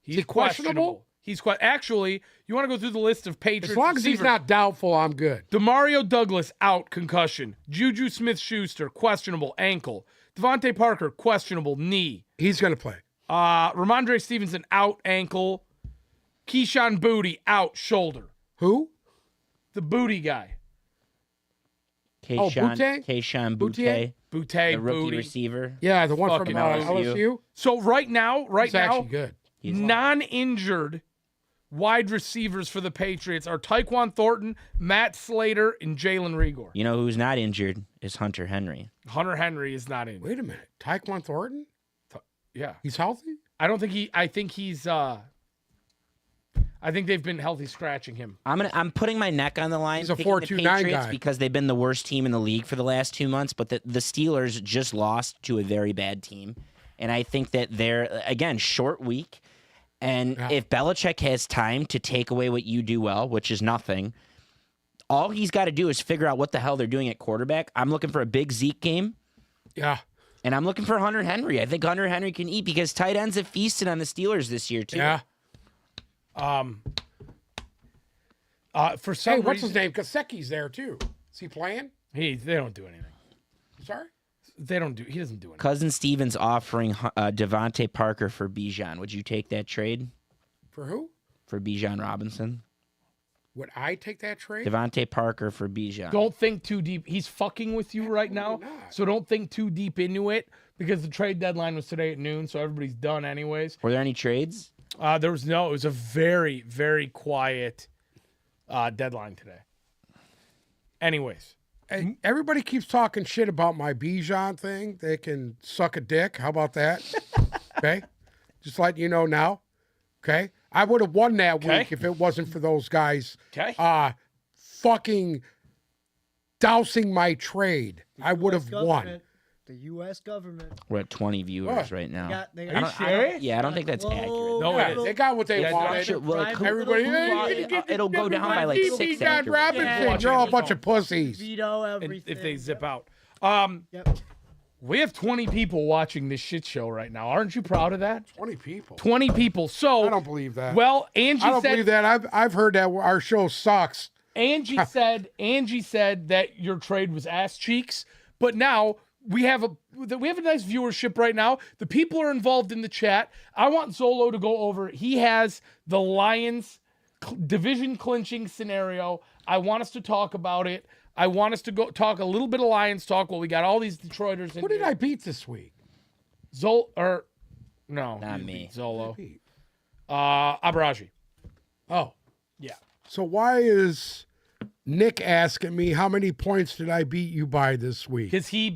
He's he questionable? questionable. Actually, you want to go through the list of Patriots As long as he's receivers? not doubtful, I'm good. DeMario Douglas, out, concussion. Juju Smith-Schuster, questionable, ankle. Devontae Parker, questionable, knee. He's going to play. Ramondre Stevenson, out, ankle. Keyshawn Booty, out, shoulder. Who? The Booty guy. Butte? Keyshawn Butte? Butte, Booty, the rookie Booty. receiver. Yeah, the one from Fucking LSU. So right now, He's actually good. He's non-injured wide receivers for the Patriots are Tyquan Thornton, Matt Slater, and Jalen Rigor. You know who's not injured is Hunter Henry. Hunter Henry is not injured. Wait a minute. Tyquan Thornton? Yeah. He's healthy? I think they've been healthy scratching him. I'm putting my neck on the line. He's a picking the 4.29 Patriots guy. because they've been the worst team in the league for the last 2 months, but the Steelers just lost to a very bad team. And I think that they're, again, short week. And if Belichick has time to take away what you do well, which is nothing, all he's got to do is figure out what the hell they're doing at quarterback. I'm looking for a big Zeke game. Yeah. And I'm looking for Hunter Henry. I think Hunter Henry can eat because tight ends have feasted on the Steelers this year, too. Yeah. For some Hey, what's reason, his name? Kasecki's there, too. Is he playing? they don't do anything. Sorry? He doesn't do anything. Cousin Stevens offering Devontae Parker for Bijan. Would you take that trade For who? for Bijan Robinson? Would I take that trade? Devontae Parker for Bijan. Don't think too deep. He's fucking with you right now, not. so don't think too deep into it because the trade deadline was today at noon, so everybody's done anyways. Were there any trades? It was a very, very quiet deadline today. Anyways, Hey, everybody keeps talking shit about my Bijan thing. They can suck a dick. How about that? Okay? Just letting you know now. Okay? I would have won that Okay. week if it wasn't for those guys okay. fucking dousing my trade. I would have won. Government, The U.S. government. We're at 20 viewers What? right now. They Are you got serious? Yeah, I don't think that's accurate. No, Yeah, it is. they got what they Yeah, wanted. Sure, well, Private who- Everybody, who- hey, it'll go down by like Bijan 6 after. Robinson, Yeah. you're all a bunch of pussies. veto And everything. if they zip out. Yep. We have 20 people watching this shit show right now. Aren't you proud of that? 20 people. 20 people. So I don't believe that. well, Angie I don't said believe that. I've heard that our show sucks. Angie said that your trade was ass cheeks, but now we have a nice viewership right now. The people are involved in the chat. I want Zolo to go over. He has the Lions division clinching scenario. I want us to talk about it. I want us to go talk a little bit of Lions talk. Well, we got all these Detroiters in Who did here. I beat this week? No, Not you me. beat Zolo. Beat. Abraji. Oh. Yeah. So why is Nick asking me how many points did I beat you by this week? Because he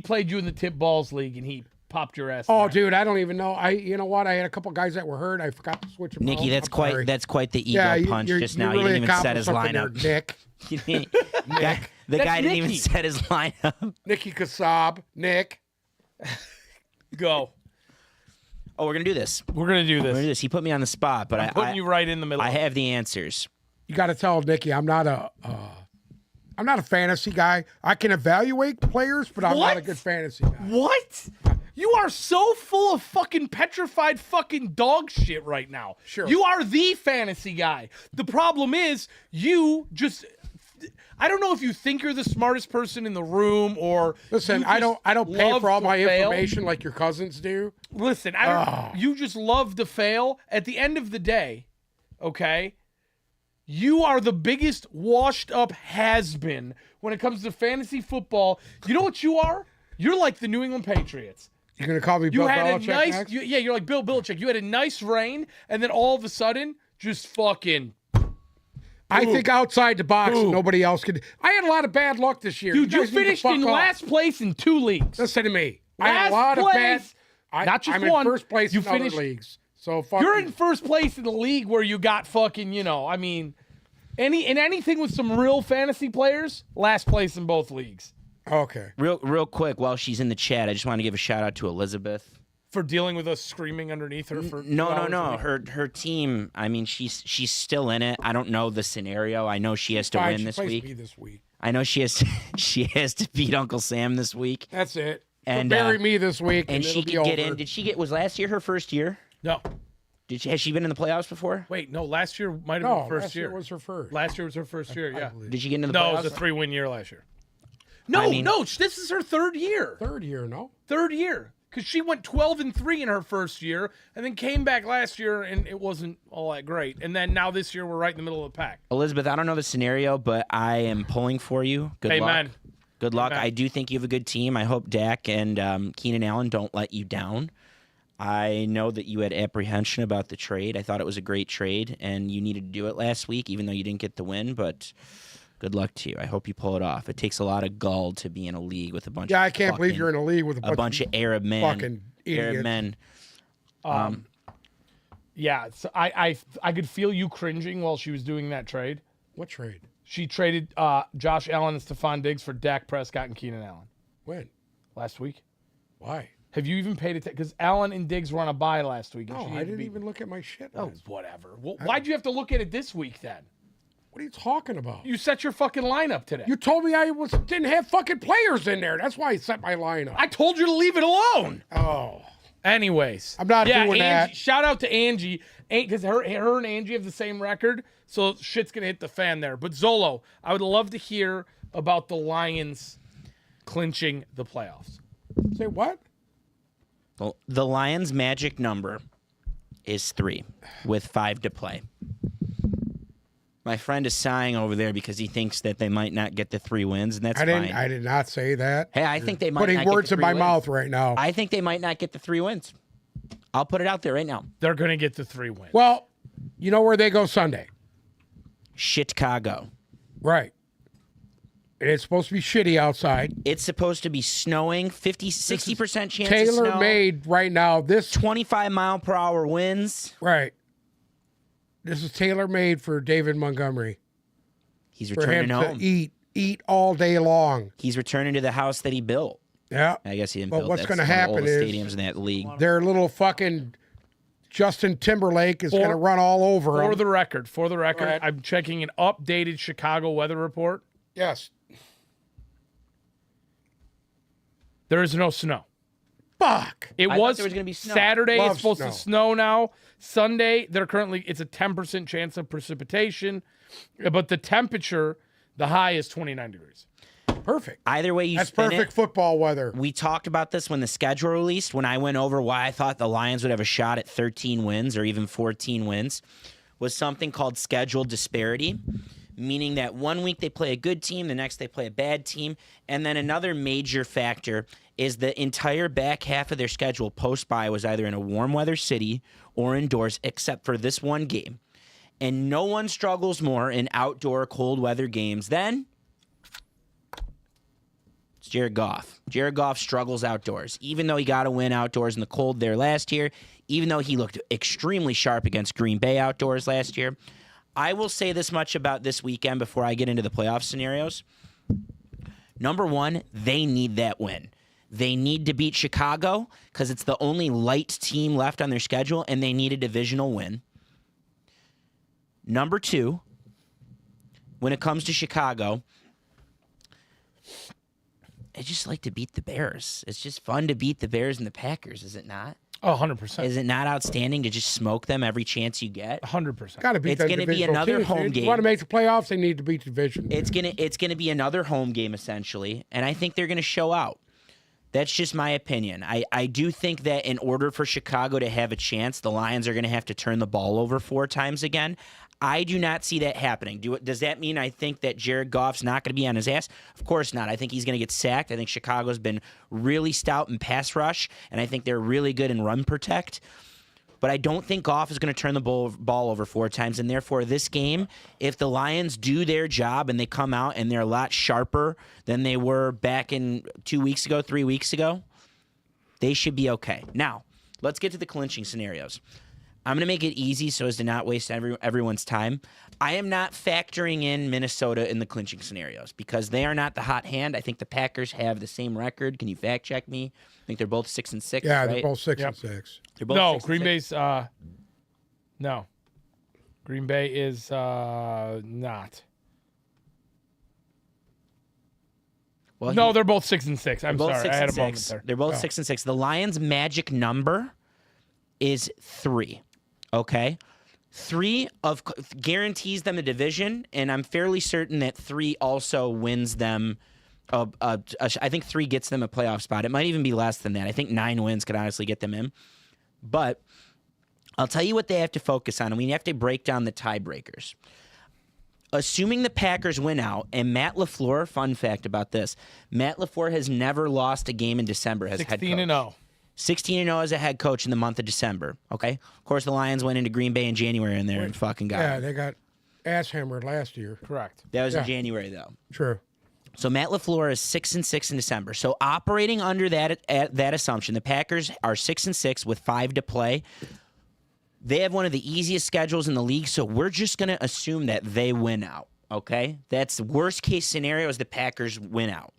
played you in the Tip Balls League and he popped your ass. Oh, there. dude, I don't even know. You know what? I had a couple guys that were hurt. I forgot to switch them. Nikki, out. that's I'm sorry. quite the ego punch just now. He really didn't even set his accomplished something lineup. there, Nick. The guy didn't even Nikki. set his lineup. Nicky Kasab. Nick. Go. Oh, we're gonna do this. We're gonna do We're gonna do this. this. He put me on the spot, but I'm putting you right in the middle. I have the answers. You got to tell Nicky I'm not a fantasy guy. I can evaluate players, but I'm not a What? good fantasy guy. What? You are so full of fucking petrified fucking dog shit right now. Sure. You are the fantasy guy. The problem is you just I don't know if you think you're the smartest person in the room or Listen, you I just don't pay love for all to my fail. information like your cousins do. Listen, I don't you just love to fail. At the end of the day, okay? You are the biggest washed up has-been when it comes to fantasy football. You know what you are? You're like the New England Patriots. You're gonna call me You Bill had a Belichick nice, next? you're like Bill Belichick. You had a nice reign, and then all of a sudden, just fucking. I think outside the box, Ooh. nobody else could. I had a lot of bad luck this year. Dude, you guys need to finished fuck in off. last place in 2 leagues. Listen to me. I had Last a lot of bad. place. Not just I'm one. in first place You in other finished- leagues. So fuck You're you. in first place in the league where you got fucking, I mean, anything with some real fantasy players, last place in both leagues. Okay. Real quick, while she's in the chat, I just want to give a shout out to Elizabeth. For dealing with us screaming underneath her for 2 No. hours a week. Her team. I mean, she's still in it. I don't know the scenario. I know she has to Fine, win she this plays week. me this week. I know she has to beat Uncle Sam this week, That's it. And, Bury me this week, and she it'll be could get over. in. Did she get? Was last year her first year? No. Has she been in the playoffs before? Wait, no, last year might have No, been first last year. year was her first. Last year was her first year, yeah. Did she get into the No, playoffs? it was a 3-win year last year. No, I mean- no, this is her third year. Third year, no? Third year. Because she went 12-3 in her first year and then came back last year and it wasn't all that great. And then now this year we're right in the middle of the pack. Elizabeth, I don't know the scenario, but I am pulling for you. Good Amen. luck. Good luck. Amen. I do think you have a good team. I hope Dak and Keenan Allen don't let you down. I know that you had apprehension about the trade. I thought it was a great trade, and you needed to do it last week, even though you didn't get the win. But good luck to you. I hope you pull it off. It takes a lot of gall to be in a league with a bunch. Yeah, of I can't believe fucking- you're in a league with a bunch of Arab men. fucking idiots. Arab men. Yeah, so I could feel you cringing while she was doing that trade. What trade? She traded Josh Allen and Stephon Diggs for Dak Prescott and Keenan Allen When? last week. Why? Have you even paid attention? Because Allen and Diggs were on a bye last week. and No, she I had to didn't be- even look at my shit. Oh, last- whatever. Well, why'd you have to look at it this week then? What are you talking about? You set your fucking lineup today. You told me I didn't have fucking players in there. That's why I set my lineup. I told you to leave it alone. Oh. Anyways, I'm not doing Angie, that. Shout out to Angie, because her and Angie have the same record, so shit's gonna hit the fan there. But Zolo, I would love to hear about the Lions clinching the playoffs. Say what? Well, the Lions' magic number is 3 with 5 to play. My friend is sighing over there because he thinks that they might not get the 3 wins, and that's fine. I did not say that. Hey, I think they might Putting not get words the in 3 my wins. mouth right now. I think they might not get the 3 wins. I'll put it out there right now. They're gonna get the 3 wins. Well, you know where they go Sunday, Chicago. right? And it's supposed to be shitty outside. It's supposed to be snowing, 60% chance of Tailor snow. made right now. This 25-mile-per-hour winds. right. This is tailor made for David Montgomery. He's For him returning to home. eat all day long. He's returning to the house that he built. Yeah. I guess he didn't But build what's that. gonna It's one of the happen oldest is- stadiums in that league. Their little fucking Justin Timberlake is For- going to run all over for them. the record, ahead. I'm checking an updated Chicago weather report. Yes. There is no snow. Fuck. It I thought was, there was gonna be snow. Saturday. Love It's supposed snow. to snow now. Sunday, it's a 10% chance of precipitation, but the temperature, the high is 29 degrees. Perfect. Either way you That's spin perfect it, football weather. we talked about this when the schedule released, when I went over why I thought the Lions would have a shot at 13 wins or even 14 wins, was something called schedule disparity, meaning that one week they play a good team, the next they play a bad team, and then another major factor is the entire back half of their schedule post-bye was either in a warm weather city or indoors, except for this one game. And no one struggles more in outdoor cold weather games than it's Jared Goff. Jared Goff struggles outdoors. Even though he got a win outdoors in the cold there last year, even though he looked extremely sharp against Green Bay outdoors last year, I will say this much about this weekend before I get into the playoff scenarios. Number one, they need that win. They need to beat Chicago because it's the only light team left on their schedule, and they need a divisional win. Number two, when it comes to Chicago, I just like to beat the Bears. It's just fun to beat the Bears and the Packers, is it not? Oh, 100%. Is it not outstanding to just smoke them every chance you get? 100%. Got to beat It's that gonna be divisional another team. home If game. you want to make the playoffs, they need to beat the division. It's gonna be another home game essentially, and I think they're gonna show out. That's just my opinion. I do think that in order for Chicago to have a chance, the Lions are going to have to turn the ball over 4 times again. I do not see that happening. Does that mean I think that Jared Goff's not going to be on his ass? Of course not. I think he's going to get sacked. I think Chicago's been really stout in pass rush, and I think they're really good in run protect. But I don't think Goff is going to turn the ball over 4 times, and therefore this game, if the Lions do their job and they come out and they're a lot sharper than they were back in 2 weeks ago, 3 weeks ago, they should be okay. Now, let's get to the clinching scenarios. I'm going to make it easy so as to not waste everyone's time. I am not factoring in Minnesota in the clinching scenarios because they are not the hot hand. I think the Packers have the same record. Can you fact check me? I think they're both 6-6. Yeah, right? they're both 6 Yep. and 6. They're both No, 6 and Green 6. Bay's no. Green Bay is not. Well, No, they're both 6 and 6. I'm both sorry, 6 I had and a moment 6. there. They're both Oh. 6 and 6. The Lions' magic number is 3. Okay, 3 guarantees them a division, and I'm fairly certain that 3 also wins them. I think 3 gets them a playoff spot. It might even be less than that. I think 9 wins could honestly get them in. But I'll tell you what they have to focus on, and we have to break down the tiebreakers. Assuming the Packers win out, and Matt LaFleur, fun fact about this, Matt LaFleur has never lost a game in December as head coach. 16 and 0. 16-0 as a head coach in the month of December. Okay, of course the Lions went into Green Bay in January and and fucking got Yeah, it. they got ass hammered last year. Correct. That was Yeah. in January though. True. So Matt LaFleur is 6 and 6 in December. So operating under that assumption, the Packers are 6 and 6 with 5 to play. They have one of the easiest schedules in the league, so we're just going to assume that they win out. Okay, that's the worst case scenario is the Packers win out.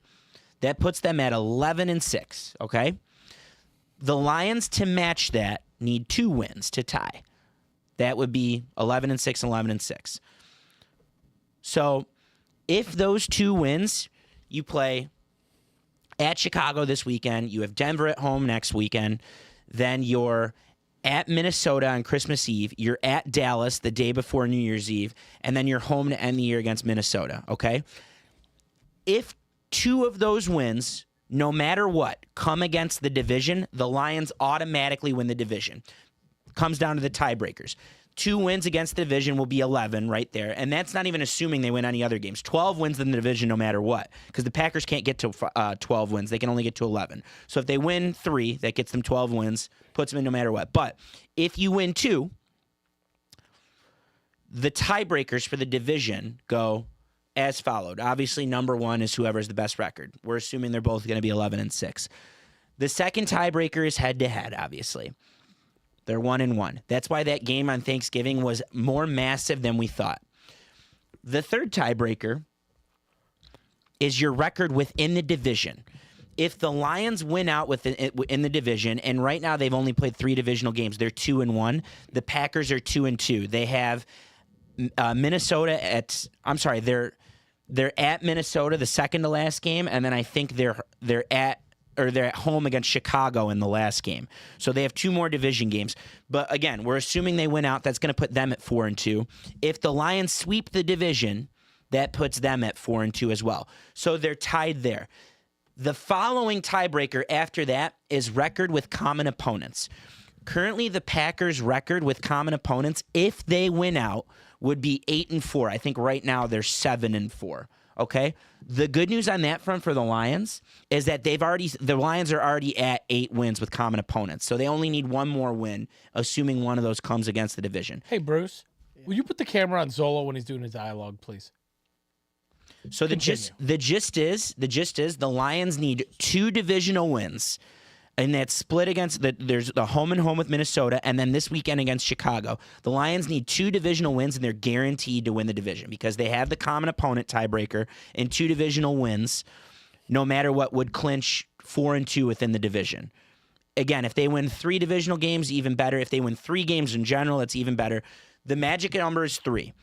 That puts them at 11 and 6. Okay. The Lions, to match that, need 2 wins to tie. That would be 11 and 6 and 11 and 6. So if those 2 wins, you play at Chicago this weekend, you have Denver at home next weekend, then you're at Minnesota on Christmas Eve, you're at Dallas the day before New Year's Eve, and then you're home to end the year against Minnesota, okay? If 2 of those wins, no matter what, come against the division, the Lions automatically win the division. Comes down to the tiebreakers. 2 wins against the division will be 11 right there, and that's not even assuming they win any other games. 12 wins in the division no matter what, because the Packers can't get to 12 wins. They can only get to 11. So if they win 3, that gets them 12 wins, puts them in no matter what. But if you win 2, the tiebreakers for the division go as followed. Obviously, number 1 is whoever has the best record. We're assuming they're both going to be 11 and 6. The second tiebreaker is head-to-head, obviously. They're 1 and 1. That's why that game on Thanksgiving was more massive than we thought. The third tiebreaker is your record within the division. If the Lions win out in the division, and right now they've only played 3 divisional games, they're 2 and 1. The Packers are 2 and 2. They have Minnesota at. I'm sorry, they're at Minnesota the second to last game, and then I think they're at home against Chicago in the last game. So they have 2 more division games. But again, we're assuming they win out. That's going to put them at 4 and 2. If the Lions sweep the division, that puts them at 4 and 2 as well. So they're tied there. The following tiebreaker after that is record with common opponents. Currently, the Packers' record with common opponents, if they win out, would be 8 and 4. I think right now they're 7 and 4. Okay. The good news on that front for the Lions is that the Lions are already at 8 wins with common opponents. So they only need 1 more win, assuming one of those comes against the division. Hey, Bruce. Will you put the camera on Zolo when he's doing his dialogue, please? So the gist is the Lions need 2 divisional wins. And that's split against there's the home and home with Minnesota, and then this weekend against Chicago. The Lions need 2 divisional wins, and they're guaranteed to win the division because they have the common opponent tiebreaker and 2 divisional wins, no matter what, would clinch 4-2 within the division. Again, if they win 3 divisional games, even better. If they win 3 games in general, it's even better. The magic number is 3.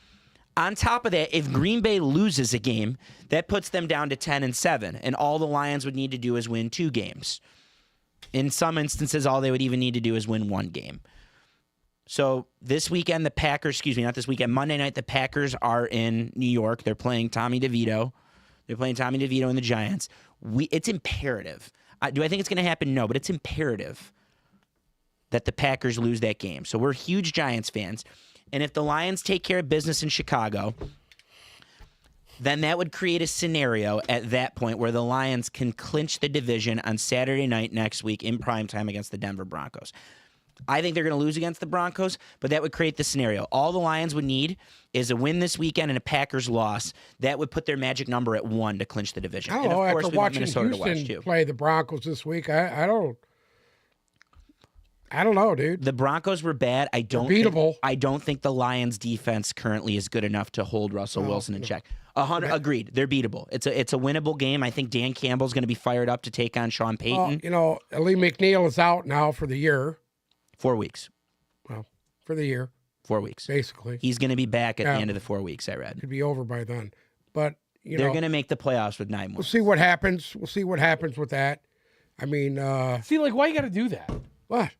On top of that, if Green Bay loses a game, that puts them down to 10-7, and all the Lions would need to do is win 2 games. In some instances, all they would even need to do is win 1 game. So this weekend, Monday night, the Packers are in New York. They're playing Tommy DeVito. They're playing Tommy DeVito and the Giants. It's imperative. Do I think it's going to happen? No, but it's imperative that the Packers lose that game. So we're huge Giants fans. And if the Lions take care of business in Chicago, then that would create a scenario at that point where the Lions can clinch the division on Saturday night next week in primetime against the Denver Broncos. I think they're going to lose against the Broncos, but that would create the scenario. All the Lions would need is a win this weekend and a Packers loss. That would put their magic number at 1 to clinch the division. I don't and know. of course, After we want watching Minnesota to watch Houston too. play the Broncos this week, I don't know, dude. The Broncos were bad. I don't think the Lions defense currently is good enough to hold Russell Wilson in check. 100 agreed. They're beatable. It's a winnable game. I think Dan Campbell's going to be fired up to take on Sean Payton. Lee McNeil is out now for the year. 4 weeks. Well, for the year. 4 weeks. Basically. He's going to be back at the end of the 4 weeks, I read. Could be over by then. But, they're going to make the playoffs with 9 more. We'll see what happens. We'll see what happens with that. I mean, See, like, why you got to do that? what?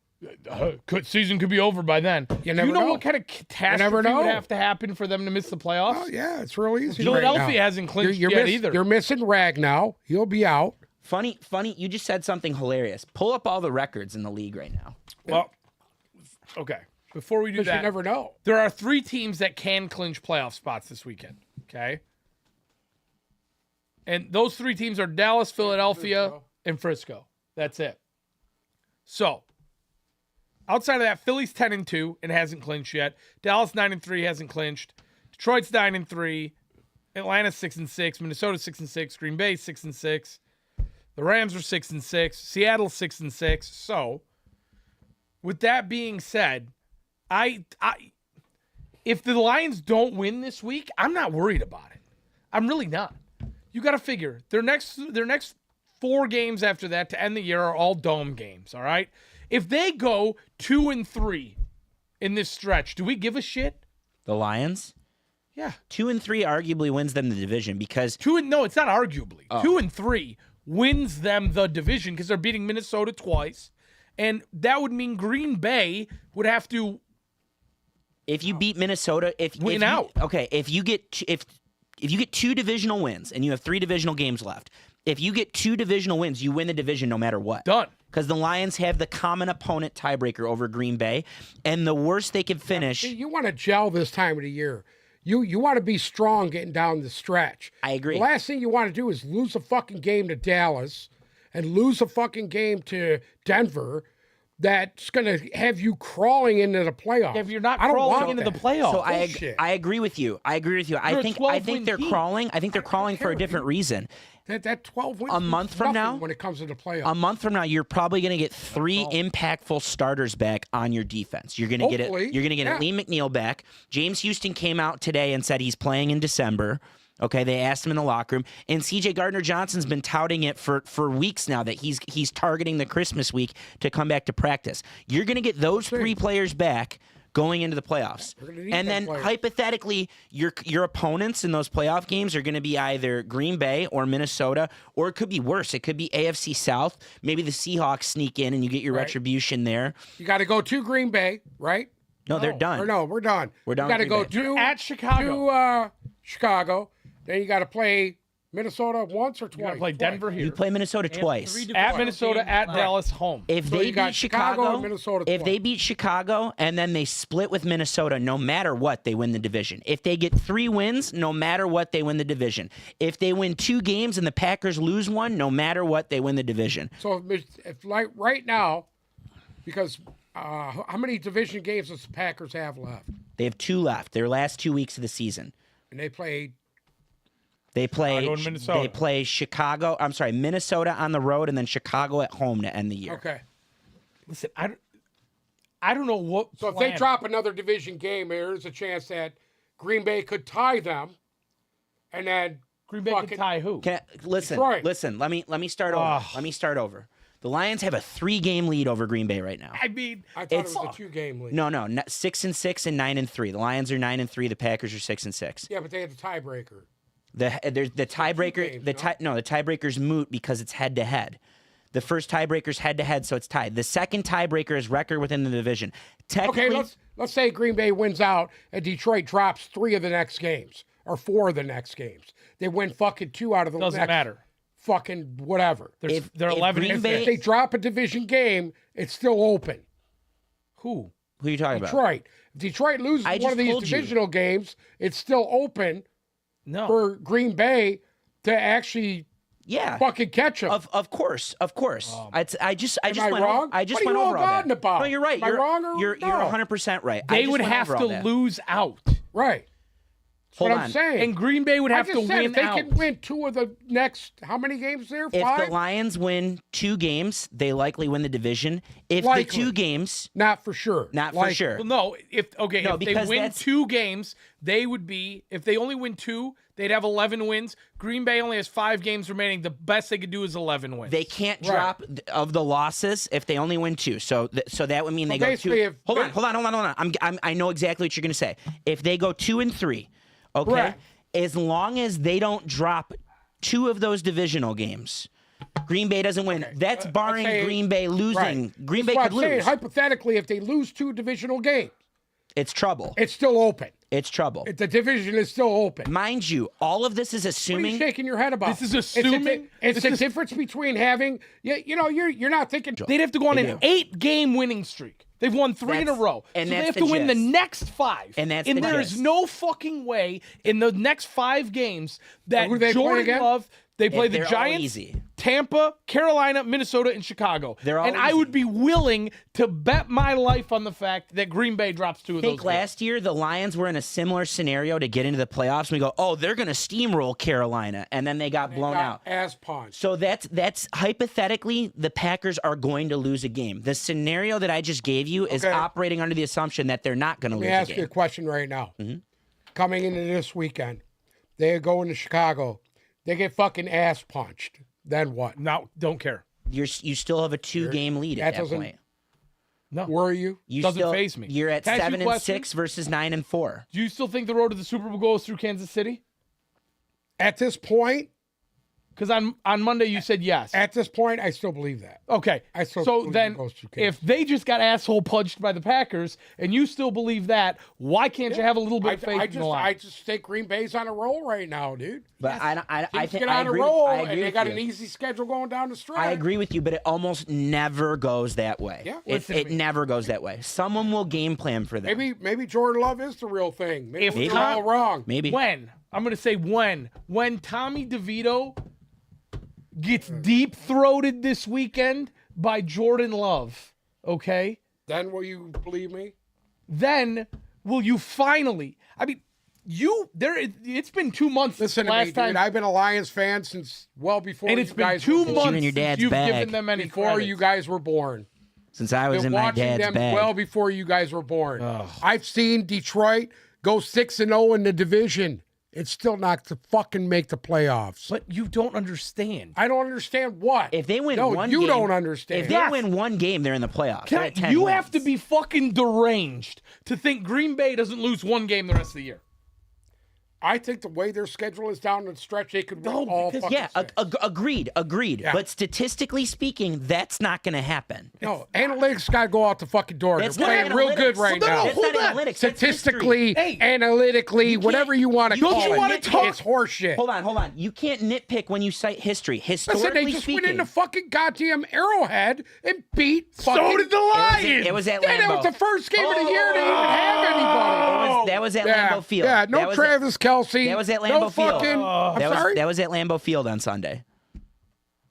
Season could be over by then. You never Do you know know. what kind of catastrophe would have to happen for them to miss the playoffs? Oh, yeah, it's real easy. Philadelphia right now. hasn't clinched yet either. You're missing Ragnow. He'll be out. Funny, you just said something hilarious. Pull up all the records in the league right now. Well, okay. Before we do Because that, you never know. there are 3 teams that can clinch playoff spots this weekend. Okay. And those 3 teams are Dallas, Philadelphia, and Frisco. That's it. So, outside of that, Philly's 10-2 and hasn't clinched yet. Dallas 9-3 hasn't clinched. Detroit's 9-3. Atlanta's 6-6. Minnesota 6-6. Green Bay 6-6. The Rams are 6-6. Seattle 6-6. So, with that being said, if the Lions don't win this week, I'm not worried about it. I'm really not. You got to figure their next 4 games after that to end the year are all dome games. All right. If they go 2-3 in this stretch, do we give a shit? The Lions? Yeah. 2-3 arguably wins them the division because No, it's not arguably. 2-3 wins them the division because they're beating Minnesota twice. And that would mean Green Bay would have to if you beat Minnesota, if you get 2 divisional wins and you have 3 divisional games left, if you get 2 divisional wins, you win the division no matter what. Done. Because the Lions have the common opponent tiebreaker over Green Bay, and the worst they can finish. You want to gel this time of the year. You want to be strong getting down the stretch. I agree. The last thing you want to do is lose a fucking game to Dallas and lose a fucking game to Denver that's going to have you crawling into the playoffs. If you're not I don't crawling want into that. the playoffs. So Bullshit. I agree with you. I You're I a think 12-win they're team. crawling. I think they're crawling for a different reason. That 12 wins A month means from nothing now? when it comes to the playoffs. A month from now, you're probably going to get 3 impactful starters back on your defense. You're going to get it. Hopefully, You're going to get yeah. Lee McNeil back. James Houston came out today and said he's playing in December. Okay, they asked him in the locker room, and CJ Gardner-Johnson's been touting it for weeks now that he's targeting the Christmas week to come back to practice. You're going to get those 3 players back going into the playoffs. gonna need And them then players. hypothetically, your opponents in those playoff games are going to be either Green Bay or Minnesota, or it could be worse. It could be AFC South. Maybe the Seahawks sneak in and you get your retribution there. You got to go to Green Bay, right? No, they're done. Or no, we're done. We're done You got to with go Green to At Chicago. Chicago. Then you got to play Minnesota once or You twice. got to play Denver here. You play Minnesota twice. At Minnesota, at Dallas, home. If So they you got beat Chicago Chicago, and Minnesota if twice. they beat Chicago and then they split with Minnesota, no matter what, they win the division. If they get 3 wins, no matter what, they win the division. If they win 2 games and the Packers lose 1, no matter what, they win the division. So if like right now, because how many division games does the Packers have left? They have 2 left. Their last 2 weeks of the season. And they play. They play. Chicago and Minnesota. They play Chicago. I'm sorry, Minnesota on the road, and then Chicago at home to end the year. Okay. Listen, I don't know what. So if they drop another division game, there's a chance that Green Bay could tie them, and then Green Bay could tie who? Listen. Detroit. Listen. Let me start over. Let me start over. The Lions have a 3-game lead over Green Bay right now. I mean, I thought it was a 2-game lead. No, 6-6 and 9-3. The Lions are 9-3. The Packers are 6-6. Yeah, but they had the tiebreaker. The tiebreaker. games, The tiebreaker's moot because it's head to head. The first tiebreaker's head to head, so it's tied. The second tiebreaker is record within the division. Technically, Okay, let's say Green Bay wins out and Detroit drops 3 of the next games or 4 of the next games. They win fucking 2 out of the doesn't next matter. fucking whatever. They're 11 Green and Bay- If they drop a division game, it's still open. Who? who are you talking about? Detroit. If Detroit loses I one just of these told you. divisional games, it's still open No. for Green Bay to actually Yeah. fucking catch them. Of course. I just I went wrong? over. I just What are went you all over all that. goddamn about? No, you're right. Am I you're wrong or you're no? 100% right. I They just would went have over to all that. lose out. Right. That's Hold what on. I'm saying. And Green Bay would have I to just said win if they out. can win 2 of the next, how many games there? If 5? the Lions win 2 games, they likely win the division. If Likely. the 2 games, Not for sure. not for Likely. sure. Well, no, if No, they because win that's- 2 games, they would be. If they only win 2, they'd have 11 wins. Green Bay only has 5 games remaining. The best they could do is 11 wins. They can't Right. drop of the losses if they only win 2. So that would mean they go 2. basically if- Hold on. I know exactly what you're going to say. If they go 2 and 3, okay, Correct. as long as they don't drop 2 of those divisional games, Green Bay doesn't win. That's barring saying- Green Bay losing. Right. Green That's Bay what could I'm saying. lose. Hypothetically, if they lose 2 divisional games, It's trouble. it's still open. It's trouble. The division is still open. Mind you, all of this is What are assuming. you shaking your head about? This is assuming- It's this the is- difference between having, you're not thinking. They'd have to go on They an do. 8-game winning streak. They've won 3 in a That's- row. and So they that's have to the win the gist. next 5. And that's and the there is gist. no fucking way in the next 5 games that Who do they play Jordan again? Love. They play the they're all Giants, easy. Tampa, Carolina, Minnesota, and Chicago. They're all and I easy. would be willing to bet my life on the fact that Green Bay drops 2 of those. Think games. last year the Lions were in a similar scenario to get into the playoffs. And we go, oh, they're going to steamroll Carolina, and then they got blown out. As punched. So that's hypothetically the Packers are going to lose a game. The scenario that I just gave you is Okay. operating under the assumption that they're not going to Let lose me ask a you a game. question right now. Mm-hmm. Coming into this weekend, they go into Chicago. They get fucking ass punched. Then what? No, don't care. You still have a 2-game lead that at that doesn't- point. No. Worry you? You doesn't still, faze me. You're at Can I ask you a 7 and question? 6 versus 9 and 4. Do you still think the road to the Super Bowl goes through Kansas City? At this point, Because on Monday you said yes. I still believe that. Okay. I still so believe then, it goes through Kansas. if they just got asshole punched by the Packers and you still believe that, why can't you have a little bit of faith in the line? I just think Green Bay's on a roll right now, dude. But I Teams think get I on agree, a roll, I agree and they with got you. an easy schedule going down the stretch. I agree with you, but it almost never goes that way. Yeah, listen to it me. never goes that way. Someone will game plan for them. Maybe Jordan Love is the real thing. Maybe If we're Tom- all wrong. Maybe. When? I'm going to say when. When Tommy DeVito gets deep-throated this weekend by Jordan Love, okay? Then will you believe me? Then will you finally... I mean, it's been 2 months Listen to last me, time... dude. I've been a Lions fan since well before and you it's been guys 2 were you months and your since dad's you've bag. given them any before credit. you guys were born. Since I was Been in my watching dad's them bag. well before you guys were born. I've seen Detroit go 6-0 in the division. It's still not to fucking make the playoffs. But you don't understand. I don't understand what. If they win no, one you game, don't understand. If they win one game, they're in the playoffs. They're at 10 You wins. have to be fucking deranged to think Green Bay doesn't lose one game the rest of the year. I think the way their schedule is down the stretch, they could win No, all because- fucking Yeah, six. agreed. Yeah. But statistically speaking, that's not going to happen. No, analytics got to go out the fucking door. They're That's not playing real good analytics. right No, no, now. That's hold not on. analytics. that's Statistically, Hey, analytically, you can't- whatever you want to you call can't it. wanna talk- It's horseshit. Hold on. You can't nitpick when you cite history. Historically Listen, they just speaking, went into fucking goddamn Arrowhead and beat so fucking... did the Lions. it was at Yeah, that Lambeau. was the first game of the year. They didn't even have anybody. That was at Yeah, Lambeau Field. yeah, no That was Travis Kelce. that was at no Lambeau Field. fucking... I'm that sorry? was at Lambeau Field on Sunday.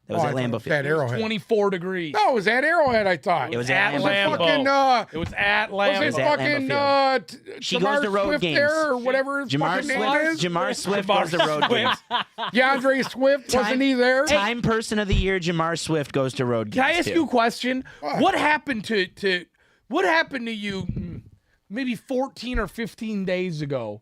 That was Oh, at I thought it Lambeau was Field. at Arrowhead. 24 degrees. No, it was at Arrowhead, I thought. It was at at Lambeau. Fucking, It was at was Lambeau. it was at fucking Lambeau Jamar She goes to road Swift games. there or whatever his Jamar fucking name is? Jamar Swift goes to road games. DeAndre Swift, wasn't he there? Time person of the year, Jamar Swift goes to road games. Can I ask too. you a question? What? What happened to what happened to you maybe 14 or 15 days ago?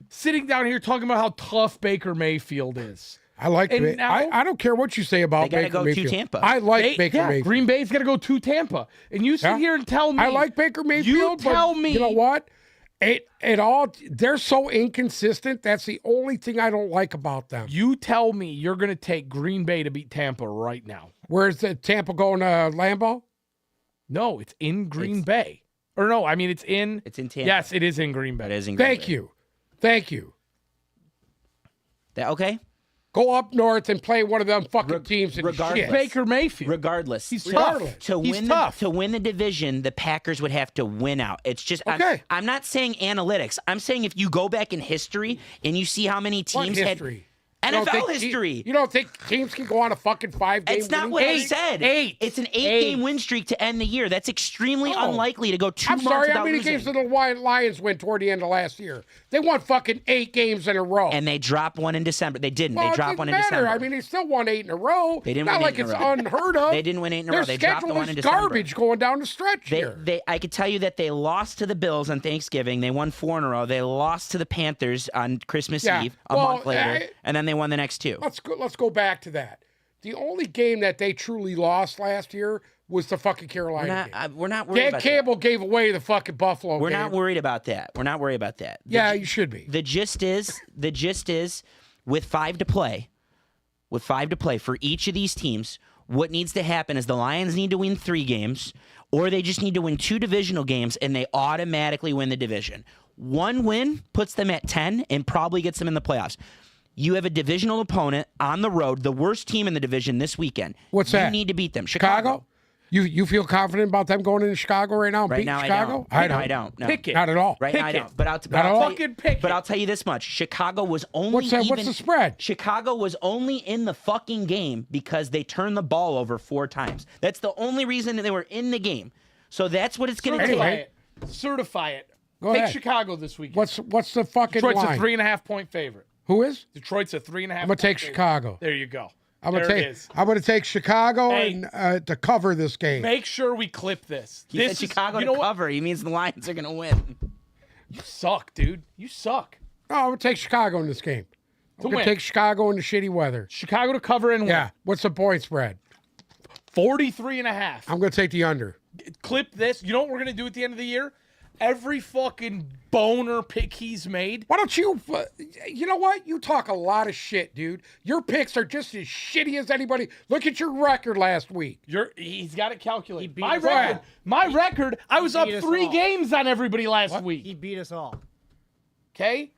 Sitting down here talking about how tough Baker Mayfield is. I like And it. now- I don't care what you say about They gotta Baker go to Mayfield. Tampa. I like Baker Mayfield. Green Bay's got to go to Tampa. And you sit Yeah. here and tell me. I like Baker Mayfield. You tell but me. You know what? It all they're so inconsistent. That's the only thing I don't like about them. You tell me you're going to take Green Bay to beat Tampa right now. Where's the Tampa going to Lambeau? No, it's in Green Bay. Or no, I mean it's in Tampa. Yes, it is in Green Bay. It is in Green Thank Bay. you. Thank you. Okay. Go up north and play one of them fucking teams in regardless. shit. Baker Mayfield. Regardless, He's to, tough. to He's win tough. to win the division, the Packers would have to win out. It's just Okay. I'm not saying analytics. I'm saying if you go back in history and you see how many What teams history? had You don't NFL think history. You don't think teams can go on a fucking 5-game It's not winning what I streak? said. Eight. It's an Eight. 8-game win streak to end the year. That's extremely Oh. unlikely to go 2 I'm months sorry, without how many losing. games did the Lions win toward the end of last year? They won fucking 8 games in a row. And they dropped one in December. They didn't. Well, They it dropped doesn't one in matter. December. I mean, they still won 8 in a row. They didn't Not win like 8 in it's a row. unheard of. They didn't win 8 in a Their row. They dropped the schedule one in is December. garbage going down the stretch here. I could tell you that they lost to the Bills on Thanksgiving. They won 4 in a row. They lost to the Panthers on Christmas Yeah. Eve a Well, month later, and then they won the next 2. Let's go back to that. The only game that they truly lost last year was the fucking Carolina game. We're not worried Dan about Campbell gave away the fucking Buffalo that. We're game. not worried about that. We're not worried about that. Yeah, you should be. The gist is with 5 to play for each of these teams, what needs to happen is the Lions need to win 3 games, or they just need to win 2 divisional games, and they automatically win the division. 1 win puts them at 10 and probably gets them in the playoffs. You have a divisional opponent on the road, the worst team in the division this weekend. What's You that? need to beat them. Chicago? You feel confident about them going into Chicago right now and Right beating now, Chicago? I don't. No. Pick it. Not at all. Right Pick now, I it. don't. But I'll Not at all? Fucking pick but it. I'll tell you this much: Chicago was only What's that? even. What's the spread? Chicago was only in the fucking game because they turned the ball over 4 times. That's the only reason that they were in the game. So that's what it's going to Certify take. it. Certify it. Go Take ahead. Chicago this weekend. What's the fucking Detroit's line? a 3.5 point favorite. Who is? Detroit's a 3.5. I'm gonna take Chicago. There you go. I'm there gonna it take. is. I'm gonna take Chicago Hey. and to cover this game. Make sure we clip this. He This said is- Chicago you know to what? cover. He means the Lions are going to win. You suck, dude. You suck. No, I'm gonna take Chicago in this game. I'm gonna win. take Chicago in the shitty weather. Chicago to cover and win. Yeah. What's the point spread? 43.5. I'm gonna take the under. Clip this. You know what we're gonna do at the end of the year? Every fucking boner pick he's made. Why don't you? You know what? You talk a lot of shit, dude. Your picks are just as shitty as anybody. Look at your record last week. He's got it calculated. beat My us record. all. My record. I was up beat us 3 all. games on everybody last He week. beat us all. Okay.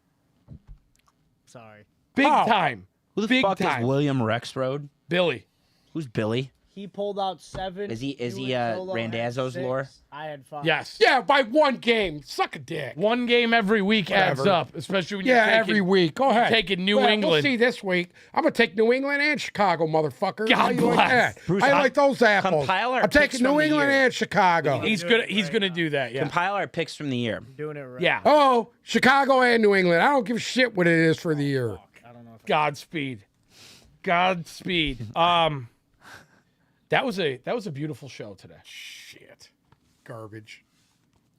Sorry. Big How? time. Who the Big fuck time. is William Rexroad? Billy. Who's Billy? He pulled out 7. Is he- you and Solo had Randazzo's 6. lore? I had 5. Yes. Yeah, by 1 game. Suck a dick. 1 game every week adds Whatever. up, especially when Yeah, you're taking, every week. Go ahead. taking New Well, England. We'll see this week. I'm gonna take New England and Chicago, motherfucker. God How you like bless. that? Bruce, I I'm- like those apples. compile our I'm picks taking from New the England year. and Chicago. He's doing gonna it he's right gonna now. do that. Yeah. Compile our picks from the year. Doing it right. Yeah. Oh, Chicago and New England. I don't give a shit what it is for the year. I don't know if Godspeed. Godspeed. That was a beautiful show today. Shit. Garbage.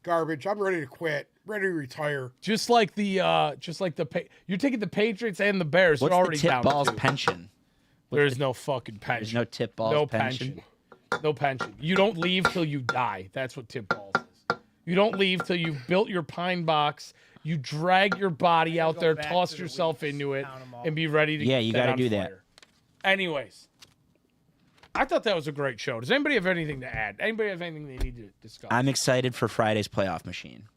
Garbage. I'm ready to quit. Ready to retire. Just like the you're taking the Patriots and the Bears. What's They're the already tip down. balls two. pension? There's no fucking There's pension. no tip balls No pension. pension. No pension. You don't leave till you die. That's what tip balls is. You don't leave till you've built your pine box. You drag your body out go there, back toss to the yourself weeks, into it, count 'em all. and be ready to Yeah, get you that gotta on do that. fire. Anyways, I thought that was a great show. Does anybody have anything to add? Anybody have anything they need to discuss? I'm excited for Friday's playoff machine.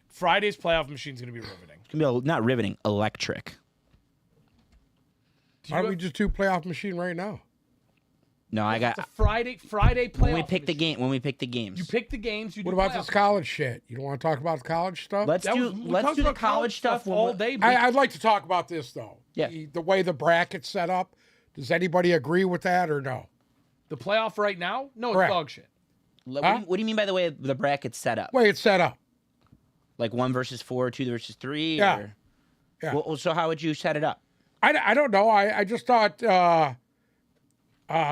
Friday's playoff machine's going to be riveting. It's gonna be not riveting, electric. Do Why you don't we have just do playoff machine right now? No, I got the Friday playoff? when we pick the machine? game. When we pick the games, You pick the games. You What do about playoff this college shit? You don't want to talk about the college stuff? let's That do was- we let's talked do the about college stuff when all we're- day. but I'd like to talk about this though. Yeah. The way the bracket's set up. Does anybody agree with that or no? The playoff right now? No, it's Correct. dog shit. What do you mean by the way the bracket's set up? Way it's set up. Like 1 versus 4, 2 versus 3? Yeah. Or? Yeah. Well, so how would you set it up? I don't know. I just thought,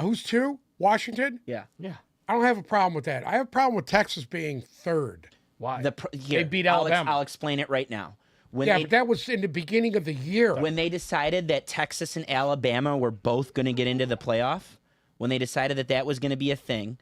who's 2? Washington? Yeah. Yeah. I don't have a problem with that. I have a problem with Texas being 3rd. Why? Here, beat I'll Alabama. I'll explain it right now. When Yeah, they, but that was in the beginning of the year. when they decided that Texas and Alabama were both going to get into the playoff, when they decided that that was going to be a thing,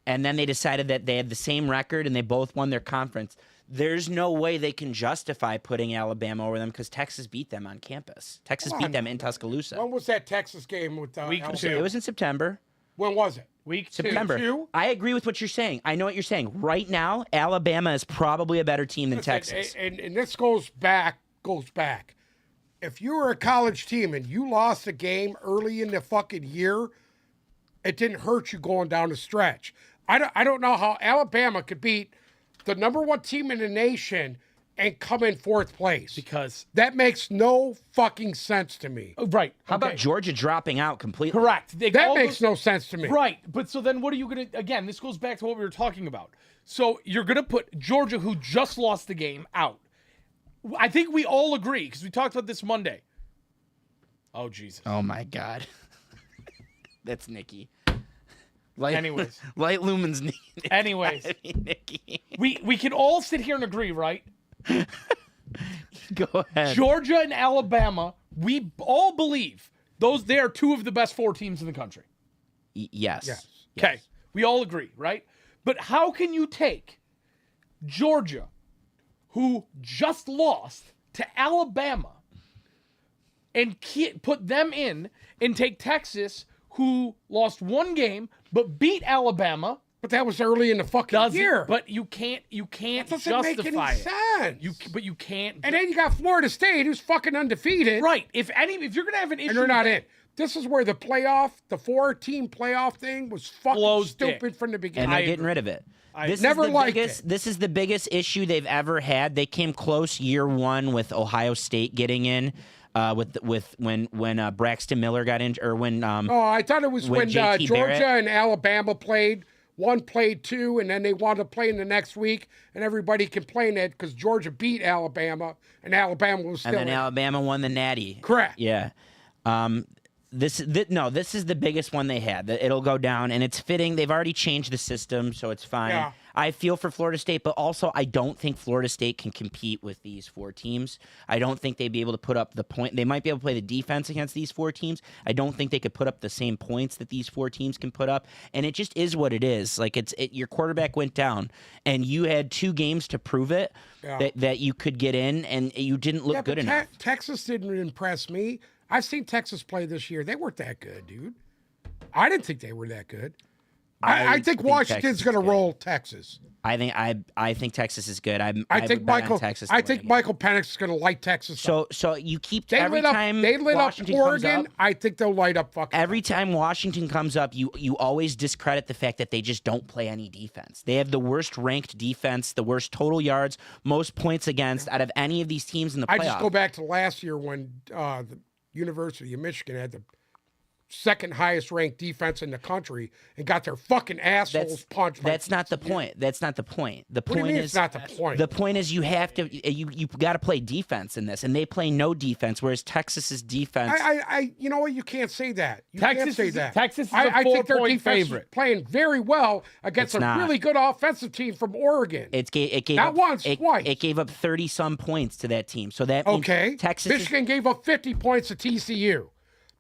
and then they decided that they had the same record and they both won their conference, there's no way they can justify putting Alabama over them because Texas beat them on campus. Texas Come beat on. them in Tuscaloosa. When was that Texas game with Week Alabama? 2. It was in September. When was it? Week 2. September. 2? I agree with what you're saying. I know what you're saying. Right now, Alabama is probably a better team than Listen, Texas. And this goes back. If you were a college team and you lost a game early in the fucking year, it didn't hurt you going down the stretch. I don't know how Alabama could beat the number 1 team in the nation and come in 4th place. Because That makes no fucking sense to me. right. How okay. about Georgia dropping out completely? Correct. That makes no sense to me. Right. But so then what are you going to, again, this goes back to what we were talking about. So you're going to put Georgia, who just lost the game, out. I think we all agree, because we talked about this Monday. Oh, Jesus. Oh my God. That's Nikki. Light, Anyways. Light Lumen's Anyways. Nikki. We can all sit here and agree, right? Go ahead. Georgia and Alabama, we all believe they are 2 of the best 4 teams in the country. Yes. Yes. Okay. We all agree, right? But how can you take Georgia, who just lost to Alabama, and put them in, and take Texas, who lost 1 game but beat Alabama? But that was early in the fucking year. But you can't that doesn't justify make any it. sense. But you can't. And then you got Florida State, who's fucking undefeated. Right. If you're gonna have an issue, And they're not with in. This is where the 4-team playoff thing was fucking Blows stupid dick. from the beginning. And they're I getting agree. rid of it. This never is the liked biggest, it. This is the biggest issue they've ever had. They came close year 1 with Ohio State getting in. When Braxton Miller got in, or when Oh, I thought it was when JT Georgia Barrett- and Alabama played. One played 2, and then they wanted to play in the next week, and everybody complained that because Georgia beat Alabama, and Alabama was still and then in. Alabama won the Natty. Correct. Yeah. This is the biggest one they had. It'll go down, and it's fitting. They've already changed the system, so it's fine. Yeah. I feel for Florida State, but also I don't think Florida State can compete with these 4 teams. I don't think they'd be able to put up the point. They might be able to play the defense against these 4 teams. I don't think they could put up the same points that these 4 teams can put up, and it just is what it is. Like your quarterback went down, and you had 2 games to prove it that you could get in, and you didn't look good enough. Texas didn't impress me. I've seen Texas play this year. They weren't that good, dude. I didn't think they were that good. I think Washington's Texas is going to good. roll Texas. I think Texas is good. I would think bet on Michael. Texas to I win think again. Michael Penix is going to light Texas up. So you keep They every lit up. time They lit Washington up comes Oregon. up. I think they'll light up fucking. Every time Washington comes up, you always discredit the fact that they just don't play any defense. They have the worst ranked defense, the worst total yards, most points against out of any of these teams in the playoffs. I just go back to last year when the University of Michigan had the second highest ranked defense in the country and got their fucking assholes punched. by That's not the point. That's not the point. The What do you point mean is it's not the point? The point is you have to you got to play defense in this, and they play no defense, whereas Texas's defense. You know what? You can't say that. You Texas can't say is- that. Texas is a I think their 4-point defense is favorite. playing very well against It's a not. really good offensive team from Oregon. it gave Not up, once, it, twice. It gave up 30-some points to that team. So that means Okay. Texas is- Michigan gave up 50 points to TCU,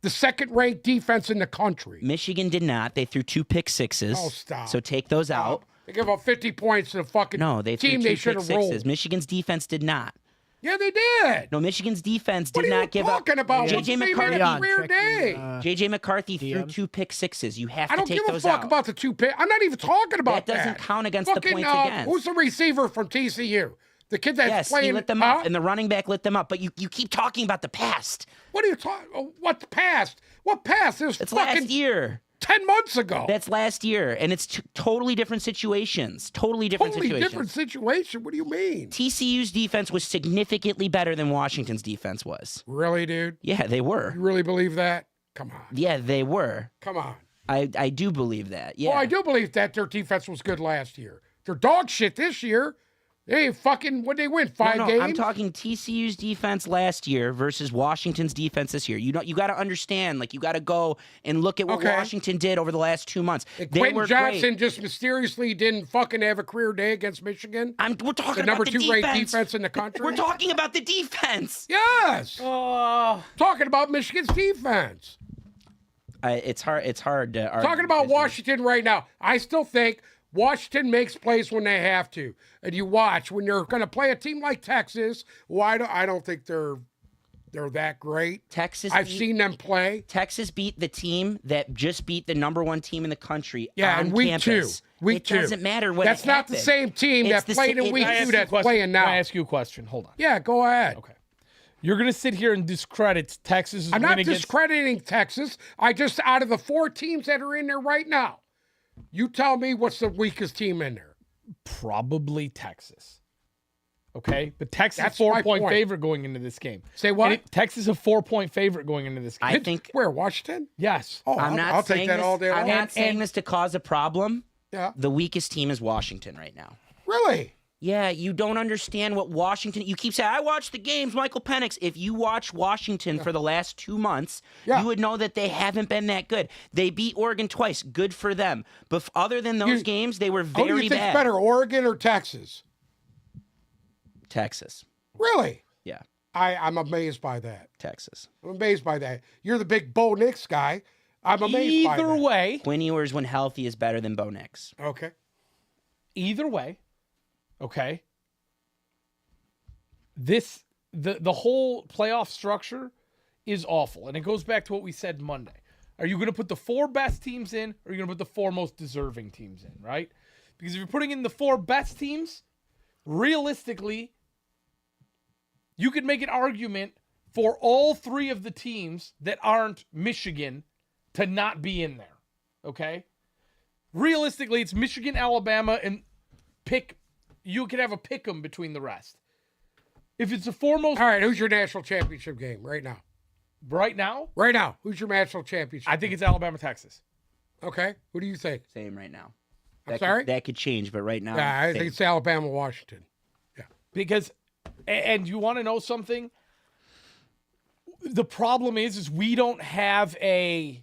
the second-ranked defense in the country. Michigan did not. They threw 2 pick sixes. Oh, stop. So take those out. They gave up 50 points to the fucking No, they threw team 2 they should pick have sixes. rolled. Michigan's defense did not. Yeah, they did. No, Michigan's defense What did are you not give up. talking about? JJ What's the name of McCarthy. that weird Check your, day? JJ McCarthy threw DM. 2 pick sixes. You have I to don't take give a those fuck out. about the 2 pick. I'm not even talking about that. That doesn't count against the Fucking, points against. Who's the receiver from TCU? The kid that's Yes, playing. he lit them huh? up, and the running back lit them up. But you keep talking about the past. What are you talking? What past? What past? It was It's fucking last year. 10 months ago. That's last year, and it's totally different situations. Totally different totally situations. different situation. What do you mean? TCU's defense was significantly better than Washington's defense was. Really, dude? Yeah, they were. You really believe that? Come on. Yeah, they were. Come on. I do believe that. Yeah. Well, I do believe that their defense was good last year. They're dog shit this year. They ain't fucking, what they win, 5 No, games? I'm talking TCU's defense last year versus Washington's defense this year. You got to understand, like, you got to go and look at what Okay. Washington did over the last 2 months. And They Quentin were Johnson great. just mysteriously didn't fucking have a career day against Michigan. We're talking The about number the 2 ranked defense. defense in the country. We're talking about the defense. Yes. Oh, Talking about Michigan's defense. It's hard to argue. Talking about because Washington right now. I still think Washington makes plays when they have to. And you watch when you're going to play a team like Texas. Well, I don't think they're that great. I've seen them play. Texas beat the team that just beat the number 1 team in the country. Yeah, on in week campus. 2. Week it 2. doesn't matter what. That's not the same team It's that the played sa- in week it- 2 that's playing now. Can I ask you a question? Hold on. Yeah, go ahead. Okay. You're going to sit here and discredit Texas' I'm win not against... discrediting Texas. I just, out of the 4 teams that are in there right now, you tell me what's the weakest team in there. Probably Texas. Okay? But Texas That's is a my 4-point point. favorite going into this game. Say what? And Texas is a 4-point favorite going into this game. I think Where, Washington? Yes. Oh, I'm not I'll saying take that this, all day long. I'm not saying this to cause a problem. Yeah. The weakest team is Washington right now. Really? Yeah, you don't understand what Washington. You keep saying, I watched the games, Michael Penix. If you watch Washington for the last 2 months, Yeah. you would know that they haven't been that good. They beat Oregon twice. Good for them. But other than those games, they were Who do very you think's bad. better, Oregon or Texas? Texas. Really? Yeah, I'm amazed by that. Texas. I'm amazed by that. You're the big Bo Nix guy. I'm amazed by Either that. way, Quinn Ewers, when healthy, is better than Bo Nix. Okay. okay? The whole playoff structure is awful. And it goes back to what we said Monday. Are you going to put the 4 best teams in, or are you going to put the 4 most deserving teams in, right? Because if you're putting in the 4 best teams, realistically, you could make an argument for all 3 of the teams that aren't Michigan to not be in there, okay? Realistically, it's Michigan, Alabama, and you could have a pick 'em between the rest. If it's the 4 most All right, who's your national championship game right now? right now, Right now, who's your national championship? I think it's Alabama, Texas. Okay, who do you think? Same right now. I'm sorry? That could change, but right now, Yeah, I same. think it's Alabama, Washington. Because, and you want to know something? The problem is we don't have a.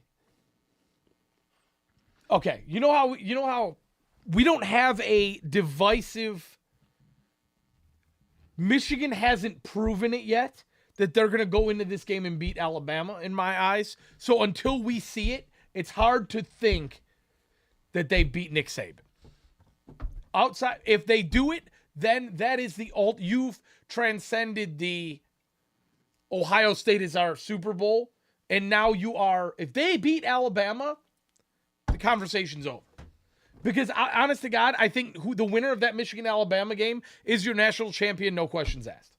Okay, you know how we don't have a divisive. Michigan hasn't proven it yet that they're going to go into this game and beat Alabama, in my eyes. So until we see it, it's hard to think that they beat Nick Saban. Outside, if they do it, then that is you've transcended the Ohio State is our Super Bowl, and now you are, if they beat Alabama, the conversation's over. Because honest to God, I think the winner of that Michigan-Alabama game is your national champion, no questions asked.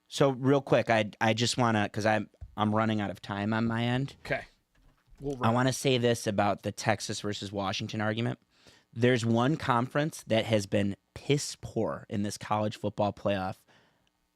So real quick, I just want to, because I'm running out of time on my end. Okay. I want to say this about the Texas versus Washington argument. There's one conference that has been piss poor in this college football playoff,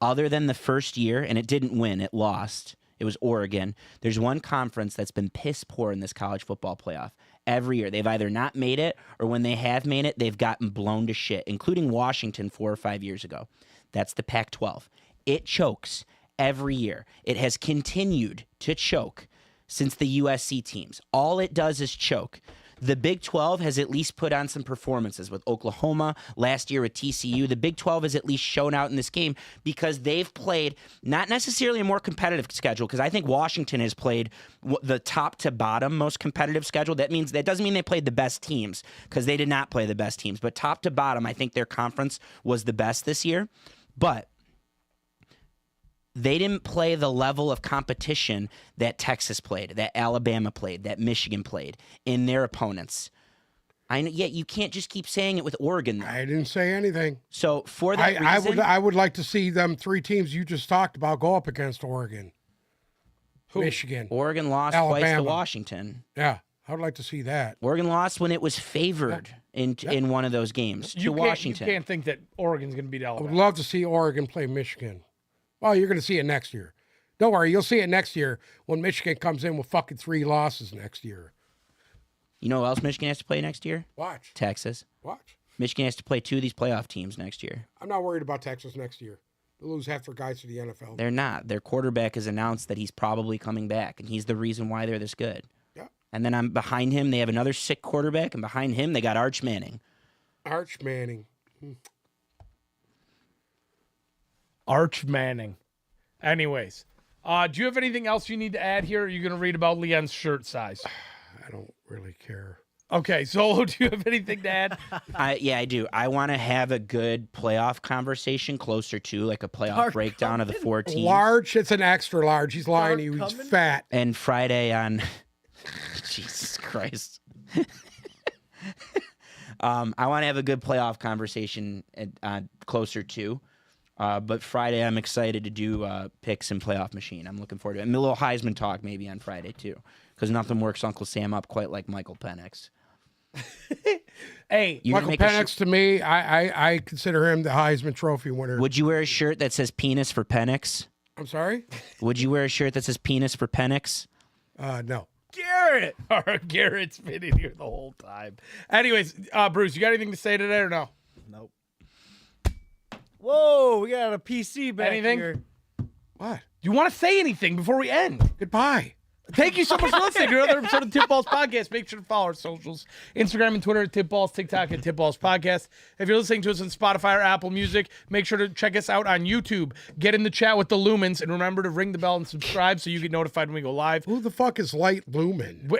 other than the first year, and it didn't win, it lost. It was Oregon. There's one conference that's been piss poor in this college football playoff. Every year, they've either not made it, or when they have made it, they've gotten blown to shit, including Washington 4 or 5 years ago. That's the Pac-12. It chokes every year. It has continued to choke since the USC teams. All it does is choke. The Big 12 has at least put on some performances with Oklahoma, last year with TCU. The Big 12 has at least shown out in this game because they've played not necessarily a more competitive schedule, because I think Washington has played the top to bottom most competitive schedule. That doesn't mean they played the best teams, because they did not play the best teams. But top to bottom, I think their conference was the best this year. But they didn't play the level of competition that Texas played, that Alabama played, that Michigan played in their opponents. Yet you can't just keep saying it with Oregon, though. I didn't say anything. So for that reason, I would like to see them 3 teams you just talked about go up against Oregon. Michigan. Oregon lost twice to Alabama. Washington. Yeah, I would like to see that. Oregon lost when it was favored in one of those games to Washington. You can't think that Oregon's going to beat I would Alabama. love to see Oregon play Michigan. Well, you're going to see it next year. Don't worry, you'll see it next year when Michigan comes in with fucking 3 losses next year. You know who else Michigan has to play next year? Watch. Texas. Watch. Michigan has to play 2 of these playoff teams next year. I'm not worried about Texas next year. They'll lose half their guys to the NFL. They're not. Their quarterback has announced that he's probably coming back, and he's the reason why they're this good. Yeah. And then I'm behind him. They have another sick quarterback, and behind him they got Arch Manning. Arch Manning. Arch Manning. Anyways, do you have anything else you need to add here? Or are you going to read about Leon's shirt size? I don't really care. Okay, Solo, do you have anything to add? Yeah, I do. I want to have a good playoff conversation closer to like a playoff Dark breakdown of the 4 teams. Large, it's an extra large. He's lying to you. He's coming? fat. And Friday on Jesus Christ. I want to have a good playoff conversation closer to. But Friday, I'm excited to do picks and playoff machine. I'm looking forward to it. And a little Heisman talk maybe on Friday, too. Because nothing works Uncle Sam up quite like Michael Penix. Hey, You're gonna Michael make a Penix, to me, I consider him the Heisman Trophy winner. Would you wear a shirt that says penis for Penix? I'm sorry? Would you wear a shirt that says penis for Penix? No. Garrett. All right, Garrett's been in here the whole time. Anyways, Bruce, you got anything to say today or no? Nope. Whoa, we got a PC back Anything? here. What? Do you want to say anything before we end? Goodbye. Thank you so much for listening to another episode of Tip Balls Podcast. Make sure to follow our socials, Instagram and Twitter at Tip Balls, TikTok at Tip Balls Podcast. If you're listening to us on Spotify or Apple Music, make sure to check us out on YouTube. Get in the chat with the Lumens, and remember to ring the bell and subscribe so you get notified when we go live. Who the fuck is Light Lumen?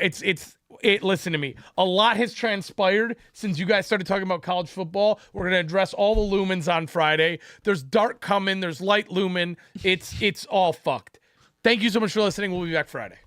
Listen to me. A lot has transpired since you guys started talking about college football. We're going to address all the lumens on Friday. There's dark coming. There's light lumen. It's all fucked. Thank you so much for listening. We'll be back Friday.